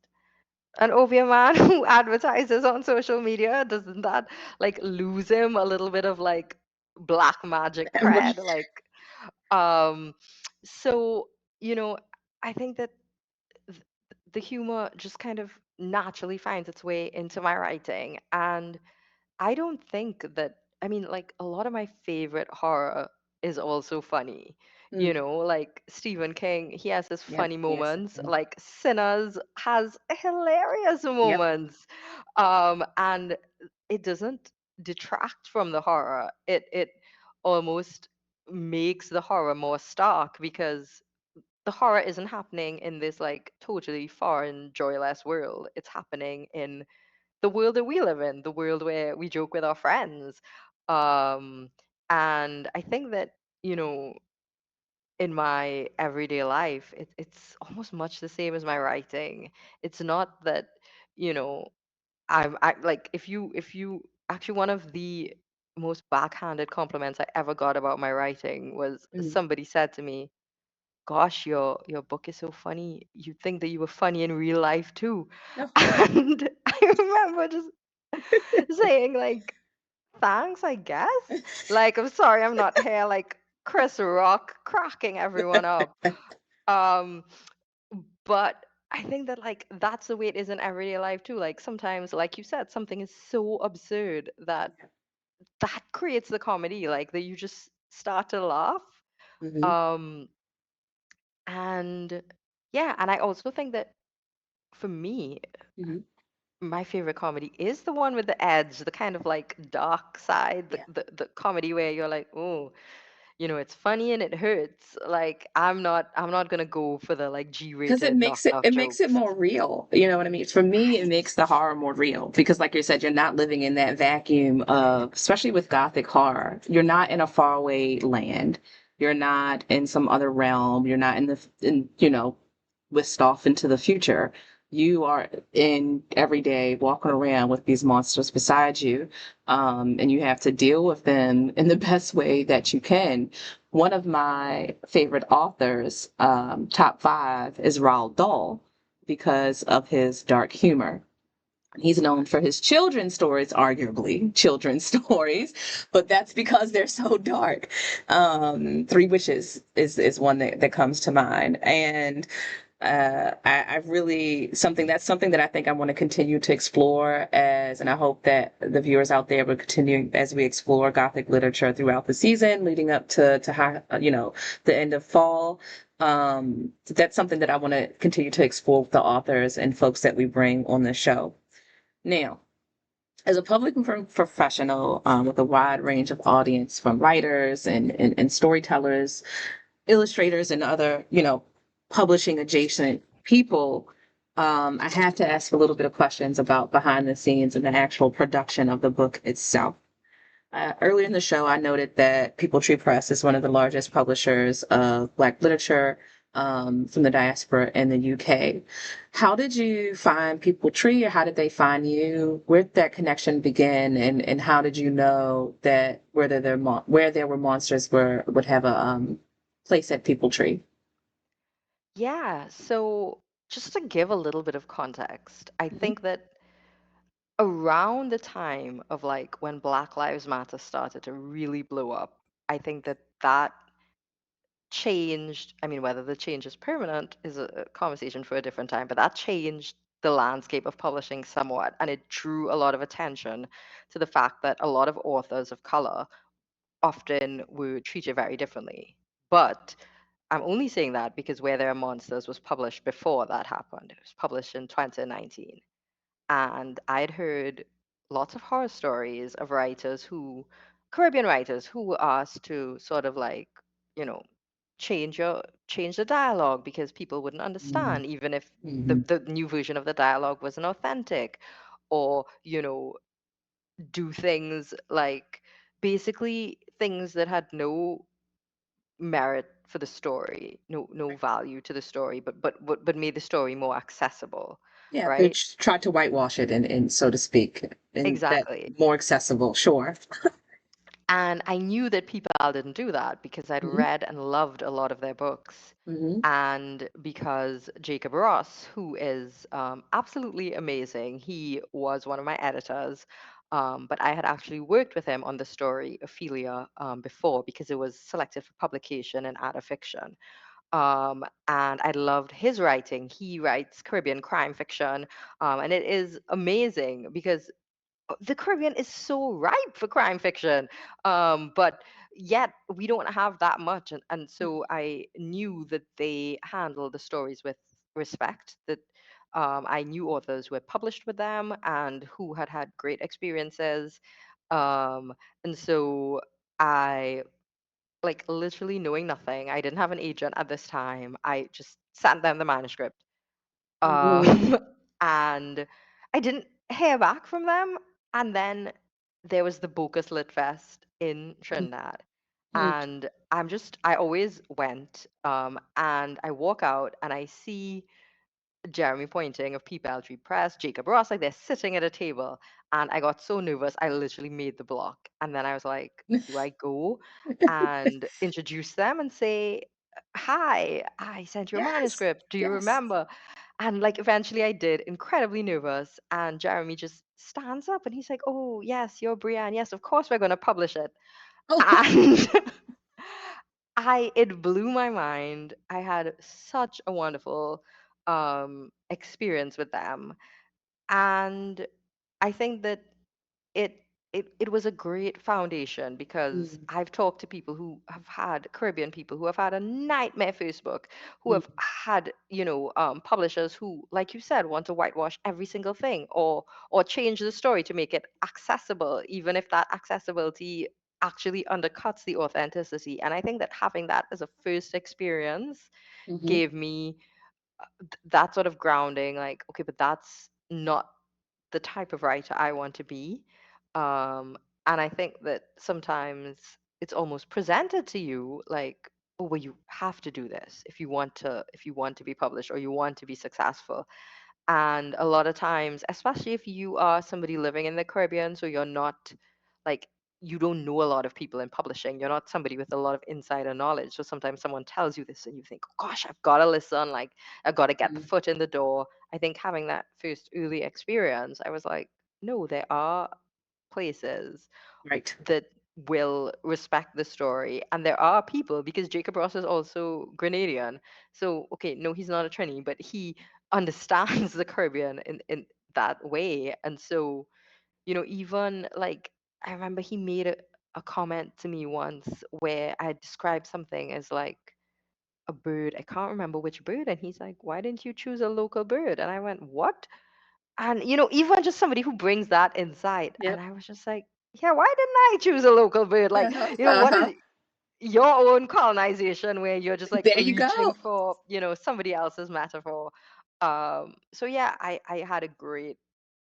[SPEAKER 2] an Ovia man who advertises on social media? Doesn't that like lose him a little bit of like black magic
[SPEAKER 1] Right.
[SPEAKER 2] cred? Like, um, so, you know, I think that th- the humor just kind of naturally finds its way into my writing. And I don't think that, I mean, like a lot of my favorite horror is also funny.
[SPEAKER 1] Mm.
[SPEAKER 2] Like Stephen King, he has his
[SPEAKER 1] Yep.
[SPEAKER 2] funny
[SPEAKER 1] Yes.
[SPEAKER 2] moments. Like Sinners has hilarious
[SPEAKER 1] Yep.
[SPEAKER 2] moments. And it doesn't detract from the horror. It almost makes the horror more stark because the horror isn't happening in this like totally foreign, joyless world. It's happening in the world that we live in, the world where we joke with our friends. Um, and I think that, you know, in my everyday life, it's almost much the same as my writing. It's not that, you know, like if you actually one of the most backhanded compliments I ever got about my writing was
[SPEAKER 1] Mm.
[SPEAKER 2] somebody said to me, gosh, your book is so funny. You'd think that you were funny in real life too.
[SPEAKER 1] No.
[SPEAKER 2] And I remember just saying like, thanks, I guess. Like, I'm sorry, I'm not here like Chris Rock cracking everyone up. Um, but I think that like that's the way it is in everyday life too. Like sometimes, like you said, something is so absurd that that creates the comedy, like that you just start to laugh.
[SPEAKER 1] Hmm.
[SPEAKER 2] Um, and yeah, and I also think that for me,
[SPEAKER 1] Hmm.
[SPEAKER 2] my favorite comedy is the one with the edge, the kind of like dark side, the
[SPEAKER 1] Yeah.
[SPEAKER 2] the comedy where you're like, oh, it's funny and it hurts. Like I'm not gonna go for the like
[SPEAKER 1] Because it
[SPEAKER 2] G-rated
[SPEAKER 1] makes
[SPEAKER 2] knocked
[SPEAKER 1] it
[SPEAKER 2] off
[SPEAKER 1] it makes it
[SPEAKER 2] jokes.
[SPEAKER 1] more real. You know what I mean? For me, it
[SPEAKER 2] Right.
[SPEAKER 1] makes the horror more real because, like you said, you're not living in that vacuum of, especially with gothic horror, you're not in a faraway land. You're not in some other realm. You're not in whisked off into the future. You are in every day walking around with these monsters beside you, and you have to deal with them in the best way that you can. One of my favorite authors, top five, is Roald Dahl because of his dark humor. He's known for his children's stories, arguably children's stories, but that's because they're so dark. Three Wishes is one that comes to mind, and I've really something that I think I want to continue to explore and I hope that the viewers out there will continue as we explore Gothic literature throughout the season, leading up to high, the end of fall. That's something that I want to continue to explore with the authors and folks that we bring on the show. Now, as a public professional with a wide range of audience from writers and storytellers, illustrators, and other, publishing adjacent people, I have to ask a little bit of questions about behind the scenes and the actual production of the book itself. Earlier in the show, I noted that People Tree Press is one of the largest publishers of Black literature from the diaspora in the UK. How did you find People Tree, or how did they find you? Where did that connection begin, and how did you know that where there were monsters would have a place at People Tree?
[SPEAKER 2] Yeah, so just to give a little bit of context, I
[SPEAKER 1] Hmm.
[SPEAKER 2] think that around the time of like when Black Lives Matter started to really blow up, I think that that changed. I mean, whether the change is permanent is a conversation for a different time, but that changed the landscape of publishing somewhat, and it drew a lot of attention to the fact that a lot of authors of color often were treated very differently. But I'm only saying that because Where There Are Monsters was published before that happened. It was published in 2019. And I'd heard lots of horror stories of Caribbean writers who were asked to sort of like, you know, change the dialogue because people wouldn't
[SPEAKER 1] Mm-hmm.
[SPEAKER 2] understand, even if
[SPEAKER 1] Mm-hmm.
[SPEAKER 2] the new version of the dialogue wasn't authentic, or, do things like basically things that had no merit for the story, no value to the story, but made the story more accessible,
[SPEAKER 1] Yeah, they
[SPEAKER 2] right?
[SPEAKER 1] tried to whitewash it and so to speak, and that
[SPEAKER 2] Exactly.
[SPEAKER 1] more accessible, sure.
[SPEAKER 2] And I knew that people didn't do that because I'd
[SPEAKER 1] Hmm.
[SPEAKER 2] read and loved a lot of their books.
[SPEAKER 1] Hmm.
[SPEAKER 2] And because Jacob Ross, who is absolutely amazing, he was one of my editors. But I had actually worked with him on the story Ophelia before because it was selected for publication in Out of Fiction. And I loved his writing. He writes Caribbean crime fiction, and it is amazing because the Caribbean is so ripe for crime fiction, but yet we don't have that much. And so I knew that they handled the stories with respect, that I knew authors who had published with them and who had had great experiences. Um, and so I, like, literally knowing nothing, I didn't have an agent at this time. I just sent them the manuscript,
[SPEAKER 1] Hmm.
[SPEAKER 2] um, and I didn't hear back from them. And then there was the Bocas Lit Fest in Trinidad. And I always went, and I walk out and I see Jeremy Pointing of Peep Tree Press, Jacob Ross, like they're sitting at a table. And I got so nervous, I literally made the block. And then I was like, do I go and introduce them and say, hi, I sent you a
[SPEAKER 1] Yes,
[SPEAKER 2] manuscript. Do you
[SPEAKER 1] yes.
[SPEAKER 2] remember? And like eventually I did, incredibly nervous. And Jeremy just stands up and he's like, oh, yes, you're Brienne. Yes, of course we're going to publish it.
[SPEAKER 1] Oh,
[SPEAKER 2] And it blew my mind. I had such a wonderful experience with them. And I think that it it was a great foundation because
[SPEAKER 1] mm,
[SPEAKER 2] I've talked to people who have had Caribbean people who have had a nightmare Facebook, who
[SPEAKER 1] mm,
[SPEAKER 2] have had, publishers who, like you said, want to whitewash every single thing, or change the story to make it accessible, even if that accessibility actually undercuts the authenticity. And I think that having that as a first experience
[SPEAKER 1] mhm,
[SPEAKER 2] gave me that sort of grounding, like, okay, but that's not the type of writer I want to be. And I think that sometimes it's almost presented to you like, oh, well, you have to do this if you want to be published or you want to be successful. And a lot of times, especially if you are somebody living in the Caribbean, so you're not like, you don't know a lot of people in publishing. You're not somebody with a lot of insider knowledge. So sometimes someone tells you this and you think, oh, gosh, I've got to listen. Like, I've got to get the
[SPEAKER 1] mm,
[SPEAKER 2] foot in the door. I think having that first early experience, I was like, no, there are places
[SPEAKER 1] right.
[SPEAKER 2] that will respect the story. And there are people, because Jacob Ross is also Grenadian. So, okay, no, he's not a Trini, but he understands the Caribbean in that way. And so, even like, I remember he made a comment to me once where I described something as like a bird. I can't remember which bird. And he's like, why didn't you choose a local bird? And I went, what? And, even just somebody who brings that insight. And
[SPEAKER 1] Yep.
[SPEAKER 2] I was just like, yeah, why didn't I choose a local bird? Like,
[SPEAKER 1] Uh-huh,
[SPEAKER 2] what is
[SPEAKER 1] uh-huh.
[SPEAKER 2] your own colonization where you're just like
[SPEAKER 1] There you
[SPEAKER 2] reaching
[SPEAKER 1] go.
[SPEAKER 2] for, somebody else's metaphor? So yeah, I had a great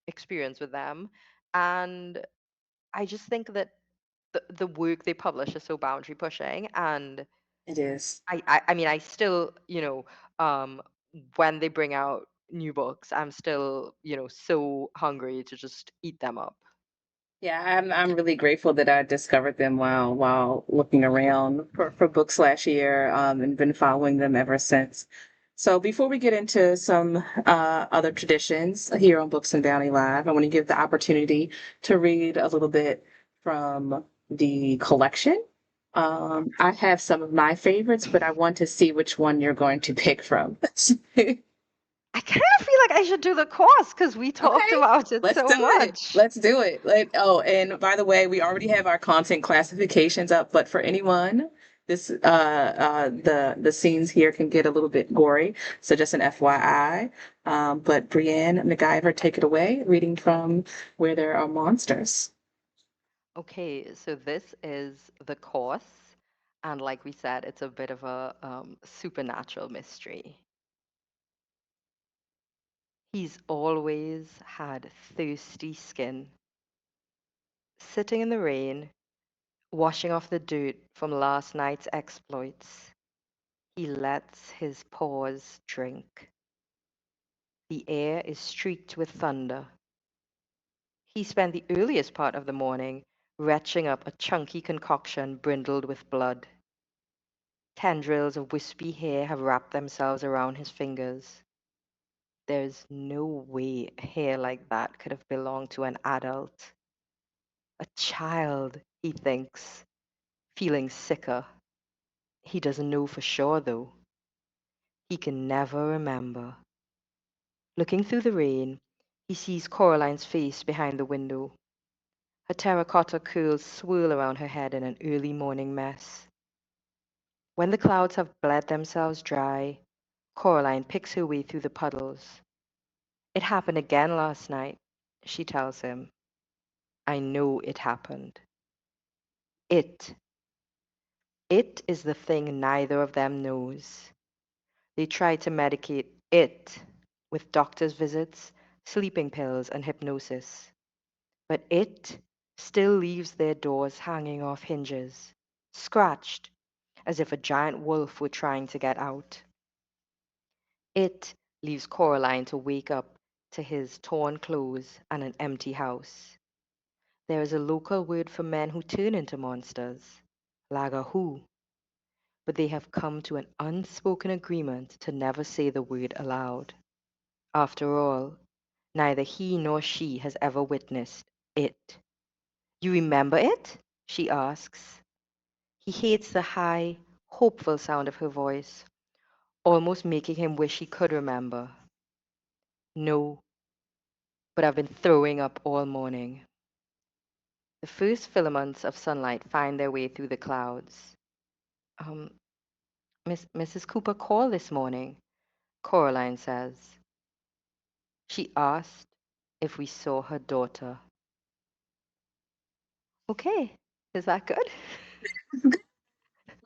[SPEAKER 2] experience with them. And I just think that the work they publish is so boundary pushing. And
[SPEAKER 1] It is.
[SPEAKER 2] I mean, I still, when they bring out new books, I'm still, so hungry to just eat them up.
[SPEAKER 1] Yeah, I'm really grateful that I discovered them while looking around for books last year, and been following them ever since. So before we get into some other traditions here on Books and Bounty Live, I want to give the opportunity to read a little bit from the collection. I have some of my favorites, but I want to see which one you're going to pick from.
[SPEAKER 2] kind of feel like I should do the course because we talked
[SPEAKER 1] Okay,
[SPEAKER 2] about it
[SPEAKER 1] let's
[SPEAKER 2] so
[SPEAKER 1] do it.
[SPEAKER 2] much.
[SPEAKER 1] Let's do it. Oh, and by the way, we already have our content classifications up, but for anyone, this the scenes here can get a little bit gory. So just an FYI. But Brienne McIver, take it away, reading from Where There Are Monsters.
[SPEAKER 2] Okay, so this is the course, and like we said, it's a bit of a supernatural mystery. He's always had thirsty skin, sitting in the rain, washing off the dirt from last night's exploits. He lets his paws drink. The air is streaked with thunder. He spent the earliest part of the morning retching up a chunky concoction brindled with blood. Tendrils of wispy hair have wrapped themselves around his fingers. There's no way hair like that could have belonged to an adult. A child, he thinks, feeling sicker. He doesn't know for sure, though. He can never remember. Looking through the rain, he sees Coraline's face behind the window. Her terracotta curls swirl around her head in an early morning mess. When the clouds have bled themselves dry, Coraline picks her way through the puddles. It happened again last night, she tells him. I know it happened. It. It is the thing neither of them knows. They try to medicate it with doctor's visits, sleeping pills, and hypnosis. But it still leaves their doors hanging off hinges, scratched, as if a giant wolf were trying to get out. It leaves Coraline to wake up to his torn clothes and an empty house. There is a local word for men who turn into monsters, lagahu, but they have come to an unspoken agreement to never say the word aloud. After all, neither he nor she has ever witnessed it. You remember it? She asks. He hates the high, hopeful sound of her voice, almost making him wish he could remember. No, but I've been throwing up all morning. The first filaments of sunlight find their way through the clouds. Um, Mrs. Cooper called this morning, Coraline says. She asked if we saw her daughter. Okay, is that good?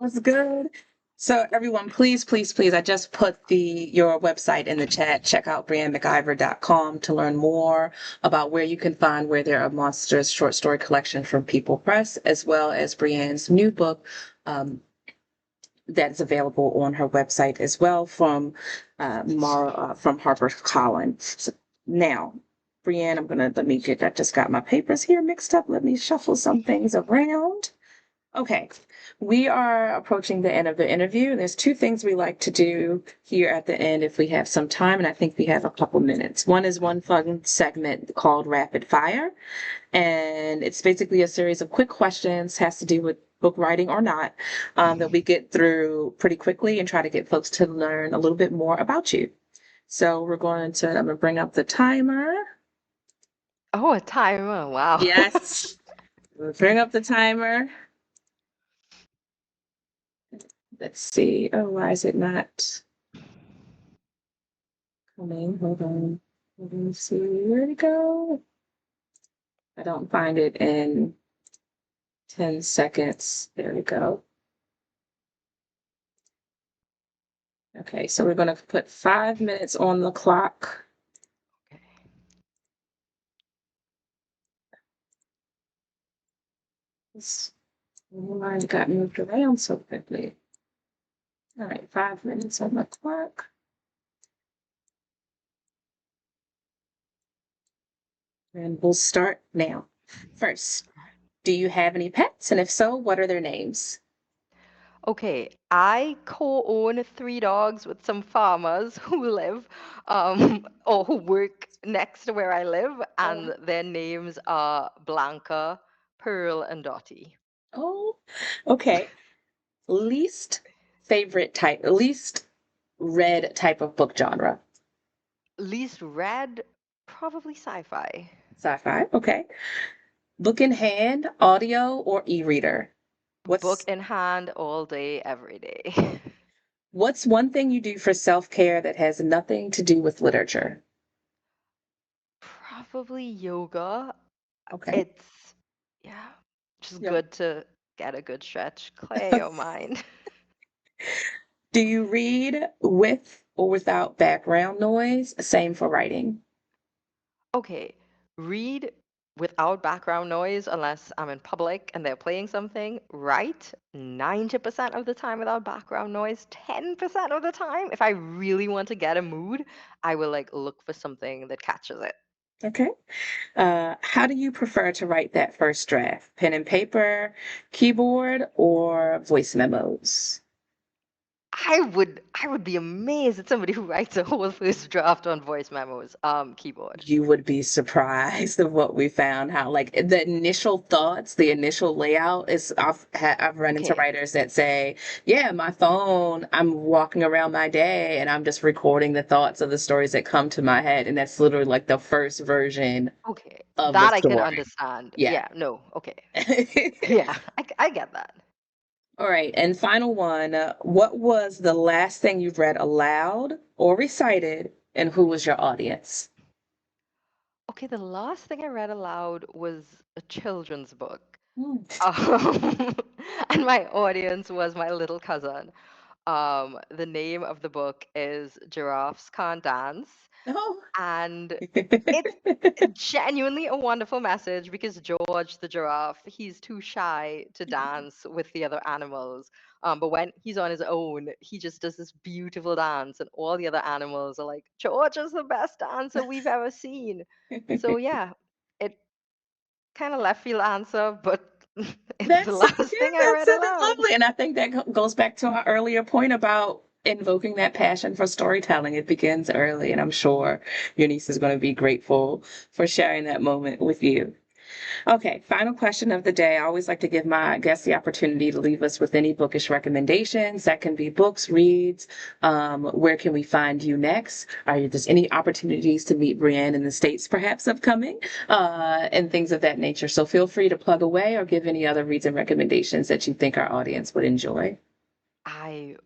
[SPEAKER 1] That's good. So everyone, please, please, please, I just put your website in the chat. Check out briannemciver.com to learn more about where you can find Where There Are Monsters short story collection from People Press, as well as Brianne's new book, that's available on her website as well from Mara from HarperCollins. So now, Brianne, I just got my papers here mixed up. Let me shuffle some things around. Okay, we are approaching the end of the interview. There's two things we like to do here at the end if we have some time, and I think we have a couple minutes. One is one fun segment called Rapid Fire, and it's basically a series of quick questions, has to do with book writing or not, that we get through pretty quickly and try to get folks to learn a little bit more about you. So I'm going to bring up the timer.
[SPEAKER 2] Oh, a timer. Wow.
[SPEAKER 1] Yes. Bring up the timer. Let's see. Oh, why is it not coming? Hold on. Let me see. Where'd it go? I don't find it in 10 seconds. There we go. Okay, so we're going to put 5 minutes on the clock.
[SPEAKER 2] Okay.
[SPEAKER 1] Why it got moved around so quickly? All right, 5 minutes on the clock. And we'll start now. First, do you have any pets? And if so, what are their names?
[SPEAKER 2] Okay, I co-own three dogs with some farmers who live or who work next to where I live, and their names are Blanca, Pearl, and Dottie.
[SPEAKER 1] Oh, okay. Least read type of book genre.
[SPEAKER 2] Least read, probably sci-fi.
[SPEAKER 1] Sci-fi. Okay. Book in hand, audio, or e-reader?
[SPEAKER 2] Book
[SPEAKER 1] What's
[SPEAKER 2] in hand all day, every day.
[SPEAKER 1] what's one thing you do for self-care that has nothing to do with literature?
[SPEAKER 2] Probably yoga.
[SPEAKER 1] Okay.
[SPEAKER 2] It's, yeah, just
[SPEAKER 1] Yeah.
[SPEAKER 2] good to get a good stretch, clear your mind.
[SPEAKER 1] Do you read with or without background noise? Same for writing.
[SPEAKER 2] Okay, read without background noise unless I'm in public and they're playing something. Write 90% of the time without background noise. 10% of the time, if I really want to get a mood, I will like look for something that catches it.
[SPEAKER 1] Okay. How do you prefer to write that first draft? Pen and paper, keyboard, or voice memos?
[SPEAKER 2] I would be amazed at somebody who writes a whole first draft on voice memos. Keyboard.
[SPEAKER 1] You would be surprised of what we found. How like the initial thoughts, the initial layout is. I've run into
[SPEAKER 2] Okay.
[SPEAKER 1] writers that say, "Yeah, my phone. I'm walking around my day, and I'm just recording the thoughts of the stories that come to my head, and that's literally like the first version
[SPEAKER 2] Okay.
[SPEAKER 1] of the
[SPEAKER 2] That I can
[SPEAKER 1] story."
[SPEAKER 2] understand.
[SPEAKER 1] Yeah.
[SPEAKER 2] Yeah, no. Okay. Yeah, I get that.
[SPEAKER 1] All right, and final one. What was the last thing you've read aloud or recited, and who was your audience?
[SPEAKER 2] Okay, the last thing I read aloud was a children's book.
[SPEAKER 1] Mm.
[SPEAKER 2] Um, and my audience was my little cousin. The name of the book is Giraffes Can't Dance,
[SPEAKER 1] Oh.
[SPEAKER 2] and it's genuinely a wonderful message because George the giraffe, he's too shy to dance with the other animals. But when he's on his own, he just does this beautiful dance, and all the other animals are like, George is the best dancer we've ever seen. So yeah, it kind of left field answer, but it's the
[SPEAKER 1] That's so
[SPEAKER 2] last
[SPEAKER 1] good.
[SPEAKER 2] thing I read
[SPEAKER 1] That's
[SPEAKER 2] aloud.
[SPEAKER 1] lovely. And I think that goes back to our earlier point about invoking that passion for storytelling. It begins early, and I'm sure your niece is going to be grateful for sharing that moment with you. Okay, final question of the day. I always like to give my guests the opportunity to leave us with any bookish recommendations. That can be books, reads. Where can we find you next? Are there any opportunities to meet Brienne in the States, perhaps upcoming, and things of that nature? So feel free to plug away or give any other reads and recommendations that you think our audience would enjoy.
[SPEAKER 2] I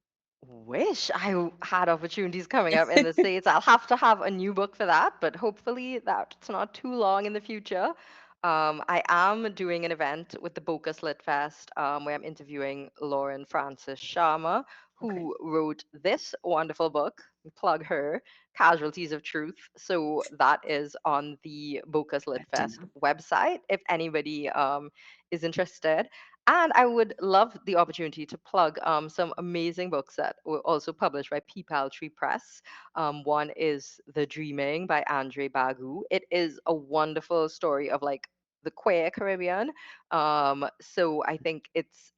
[SPEAKER 2] wish had opportunities coming up in the States. I'll have to have a new book for that, but hopefully that's not too long in the future. I am doing an event with the Bocas Lit Fest where I'm interviewing Lauren Francis Sharma,
[SPEAKER 1] Okay.
[SPEAKER 2] who wrote this wonderful book. Plug her, Casualties of Truth. So that is on the Bocas Lit Fest website if anybody is interested. And I would love the opportunity to plug some amazing books that were also published by Tree Press. One is The Dreaming by Andre Bagu. It is a wonderful story of like the queer Caribbean. So I think it's,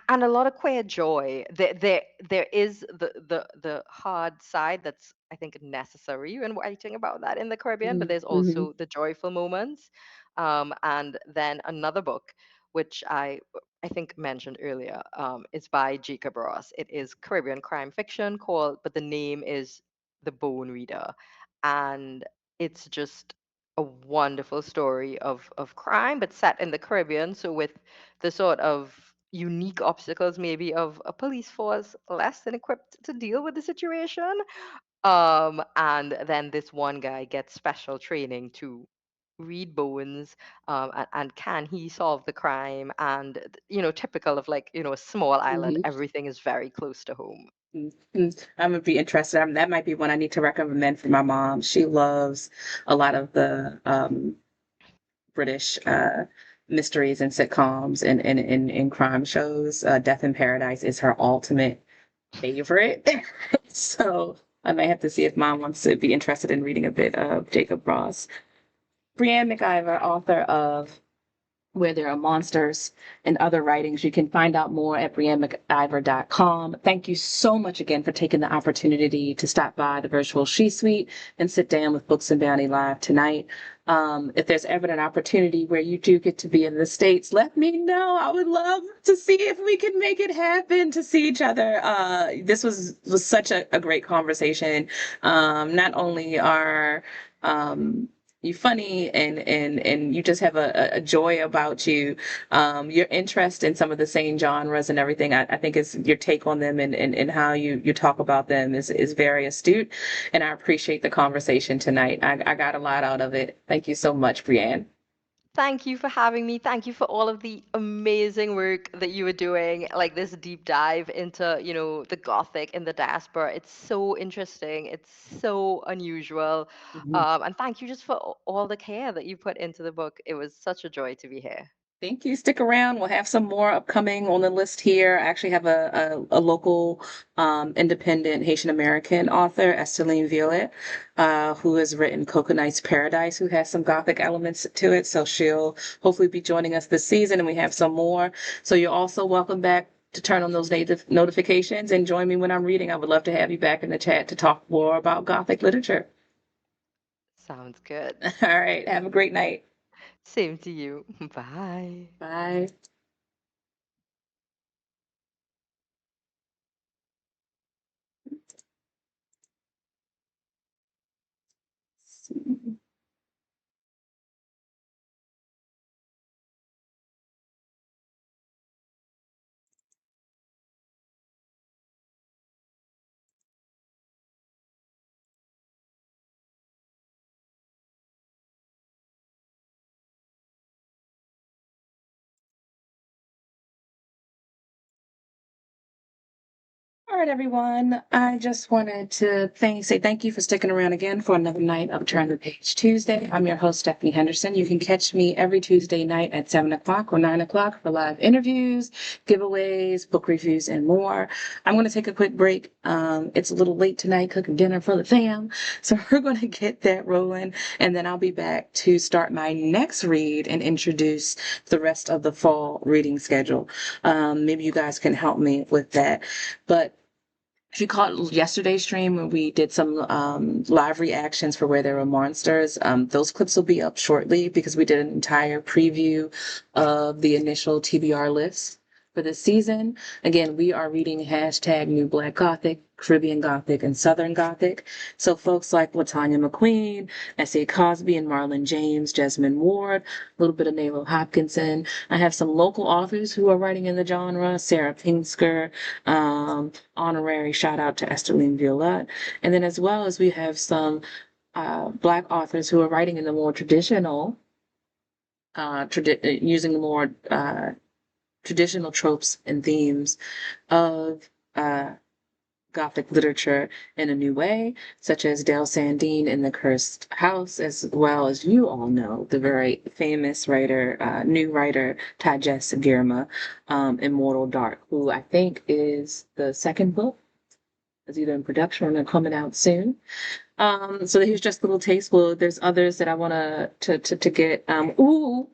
[SPEAKER 2] and a lot of queer joy. There is the hard side that's I think necessary when writing about that in the Caribbean, but there's
[SPEAKER 1] Mm-hmm.
[SPEAKER 2] also the joyful moments. And then another book, which I think mentioned earlier, is by Jacob Ross. It is Caribbean crime fiction called, but the name is The Bone Reader, and it's just a wonderful story of crime, but set in the Caribbean. So with the sort of unique obstacles maybe of a police force less than equipped to deal with the situation. And then this one guy gets special training to read bones, and can he solve the crime? And typical of like a small island,
[SPEAKER 1] Mm-hmm.
[SPEAKER 2] everything is very close to home.
[SPEAKER 1] I'm gonna be interested. That might be one I need to recommend for my mom. She loves a lot of the British mysteries and sitcoms and crime shows. Death in Paradise is her ultimate favorite. So I might have to see if mom wants to be interested in reading a bit of Jacob Ross. Brienne McIver, author of Where There Are Monsters and other writings. You can find out more at briannemciver.com. Thank you so much again for taking the opportunity to stop by the virtual She Suite and sit down with Books and Bounty Live tonight. If there's ever an opportunity where you do get to be in the States, let me know. I would love to see if we can make it happen to see each other. This was such a great conversation. Not only are you funny and you just have a joy about you, your interest in some of the same genres and everything. I think is your take on them and how you talk about them is very astute, and I appreciate the conversation tonight. I got a lot out of it. Thank you so much, Brianne.
[SPEAKER 2] Thank you for having me. Thank you for all of the amazing work that you are doing, like this deep dive into, the Gothic in the diaspora. It's so interesting. It's so unusual.
[SPEAKER 1] Mhm.
[SPEAKER 2] And thank you just for all the care that you put into the book. It was such a joy to be here.
[SPEAKER 1] Thank you. Stick around. We'll have some more upcoming on the list here. I actually have a local independent Haitian American author, Esteline Violet, who has written Coconut's Paradise, who has some Gothic elements to it. So she'll hopefully be joining us this season, and we have some more. So you're also welcome back to turn on those native notifications and join me when I'm reading. I would love to have you back in the chat to talk more about Gothic literature.
[SPEAKER 2] Sounds good.
[SPEAKER 1] All right. Have a great night.
[SPEAKER 2] Same to you. Bye.
[SPEAKER 1] Bye. All right, everyone. I just wanted to say thank you for sticking around again for another night of Turn the Page Tuesday. I'm your host, Stephanie Henderson. You can catch me every Tuesday night at 7 o'clock or 9 o'clock for live interviews, giveaways, book reviews, and more. I'm going to take a quick break. It's a little late tonight cooking dinner for the fam. So we're going to get that rolling, and then I'll be back to start my next read and introduce the rest of the fall reading schedule. Maybe you guys can help me with that. But if you caught yesterday's stream when we did some live reactions for Where There Were Monsters, those clips will be up shortly because we did an entire preview of the initial TBR lists for this season. Again, we are reading hashtag New Black Gothic, Caribbean Gothic, and Southern Gothic. So folks like Latanya McQueen, S.A. Cosby, and Marlon James, Jesmyn Ward, a little bit of Nalo Hopkinson. I have some local authors who are writing in the genre, Sarah Pinsker, honorary shout out to Esteline Violet. And then as well as we have some Black authors who are writing in the more traditional, using the more traditional tropes and themes of Gothic literature in a new way, such as Del Sandine in The Cursed House, as well as you all know, the very famous writer, new writer, Tajes Girma, Immortal Dark, who I think is the second book, is either in production or coming out soon. So here's just a little taste. Well, there's others that I want to get. Ooh,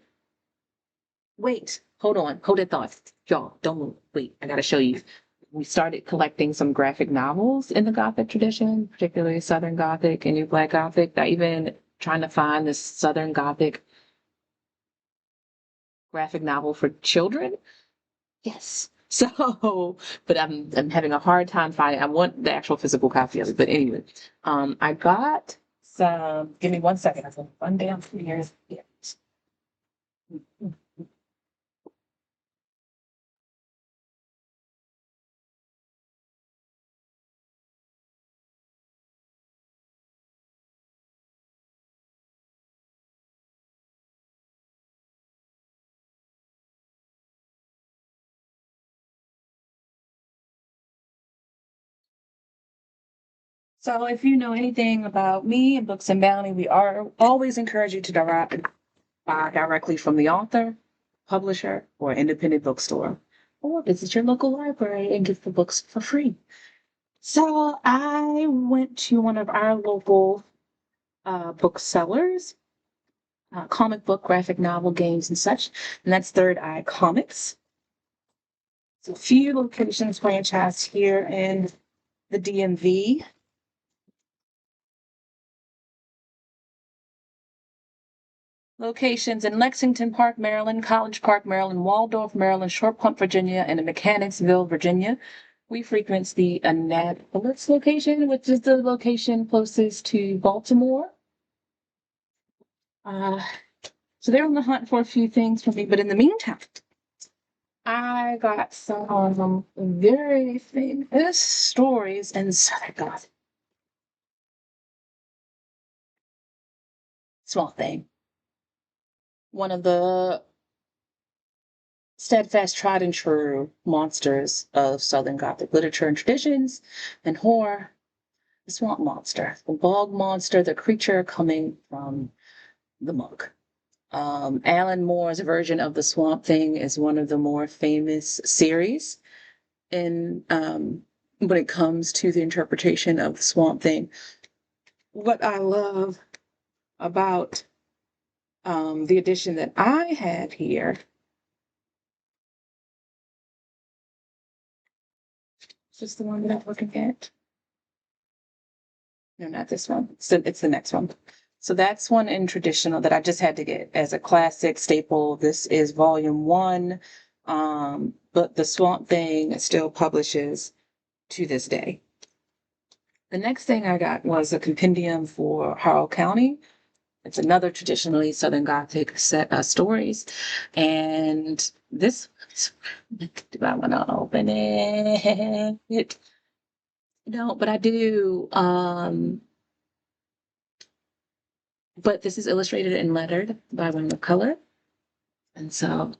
[SPEAKER 1] wait, hold on, hold that thought, y'all. Don't move. Wait, I gotta show you. We started collecting some graphic novels in the Gothic tradition, particularly Southern Gothic and New Black Gothic. I even trying to find this Southern Gothic graphic novel for children. Yes. So, but I'm having a hard time finding. I want the actual physical copy of it. But anyway, I got some. Give me 1 second. I have a fun downstairs. Yeah. So if you know anything about me and Books and Bounty, we are always encourage you to buy directly from the author, publisher, or independent bookstore, or visit your local library and get the books for free. So I went to one of our local booksellers, comic book, graphic novel, games, and such, and that's Third Eye Comics. It's a few locations franchised here in the DMV. Locations in Lexington Park, Maryland, College Park, Maryland, Waldorf, Maryland, Short Pump, Virginia, and in Mechanicsville, Virginia. We frequent the Annapolis location, which is the location closest to Baltimore. So they're on the hunt for a few things from me, but in the meantime, I got some very famous stories in Southern Gothic. Small thing. One of the steadfast, tried and true monsters of Southern Gothic literature and traditions and horror, the swamp monster, the bog monster, the creature coming from the muck. Alan Moore's version of the Swamp Thing is one of the more famous series in when it comes to the interpretation of the Swamp Thing. What I love about the edition that I had here, is this the one that I'm looking at? No, not this one. It's the next one. So that's one in traditional that I just had to get as a classic staple. This is volume 1. But the Swamp Thing still publishes to this day. The next thing I got was a compendium for Harrow County. It's another traditionally Southern Gothic set of stories. And this, do I want to open it? No, but I do. But this is illustrated and lettered by Women of Color. And so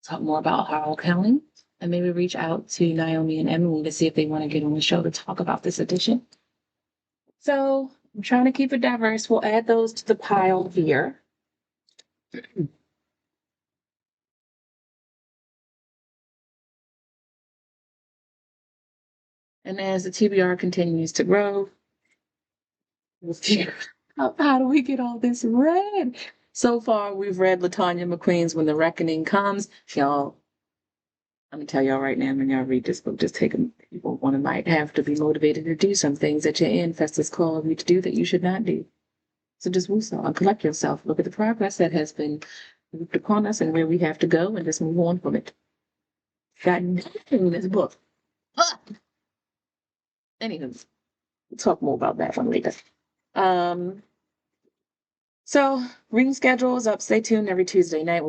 [SPEAKER 1] talk more about Harrow County and maybe reach out to Naomi and Emily to see if they want to get on the show to talk about this edition. So I'm trying to keep it diverse. We'll add those to the pile here. And as the TBR continues to grow, we'll figure out how do we get all this read. So far, we've read LaTanya McQueen's When the Reckoning Comes. Y'all, I'm gonna tell y'all right now, when y'all read this book, just take them. People might have to be motivated to do some things that your ancestors call you to do that you should not do. So just woosah and collect yourself. Look at the progress that has been moved upon us and where we have to go, and just move on from it. Got nothing in this book. Anywho, we'll talk more about that one later. So reading schedule is up. Stay tuned. Every Tuesday night we'll be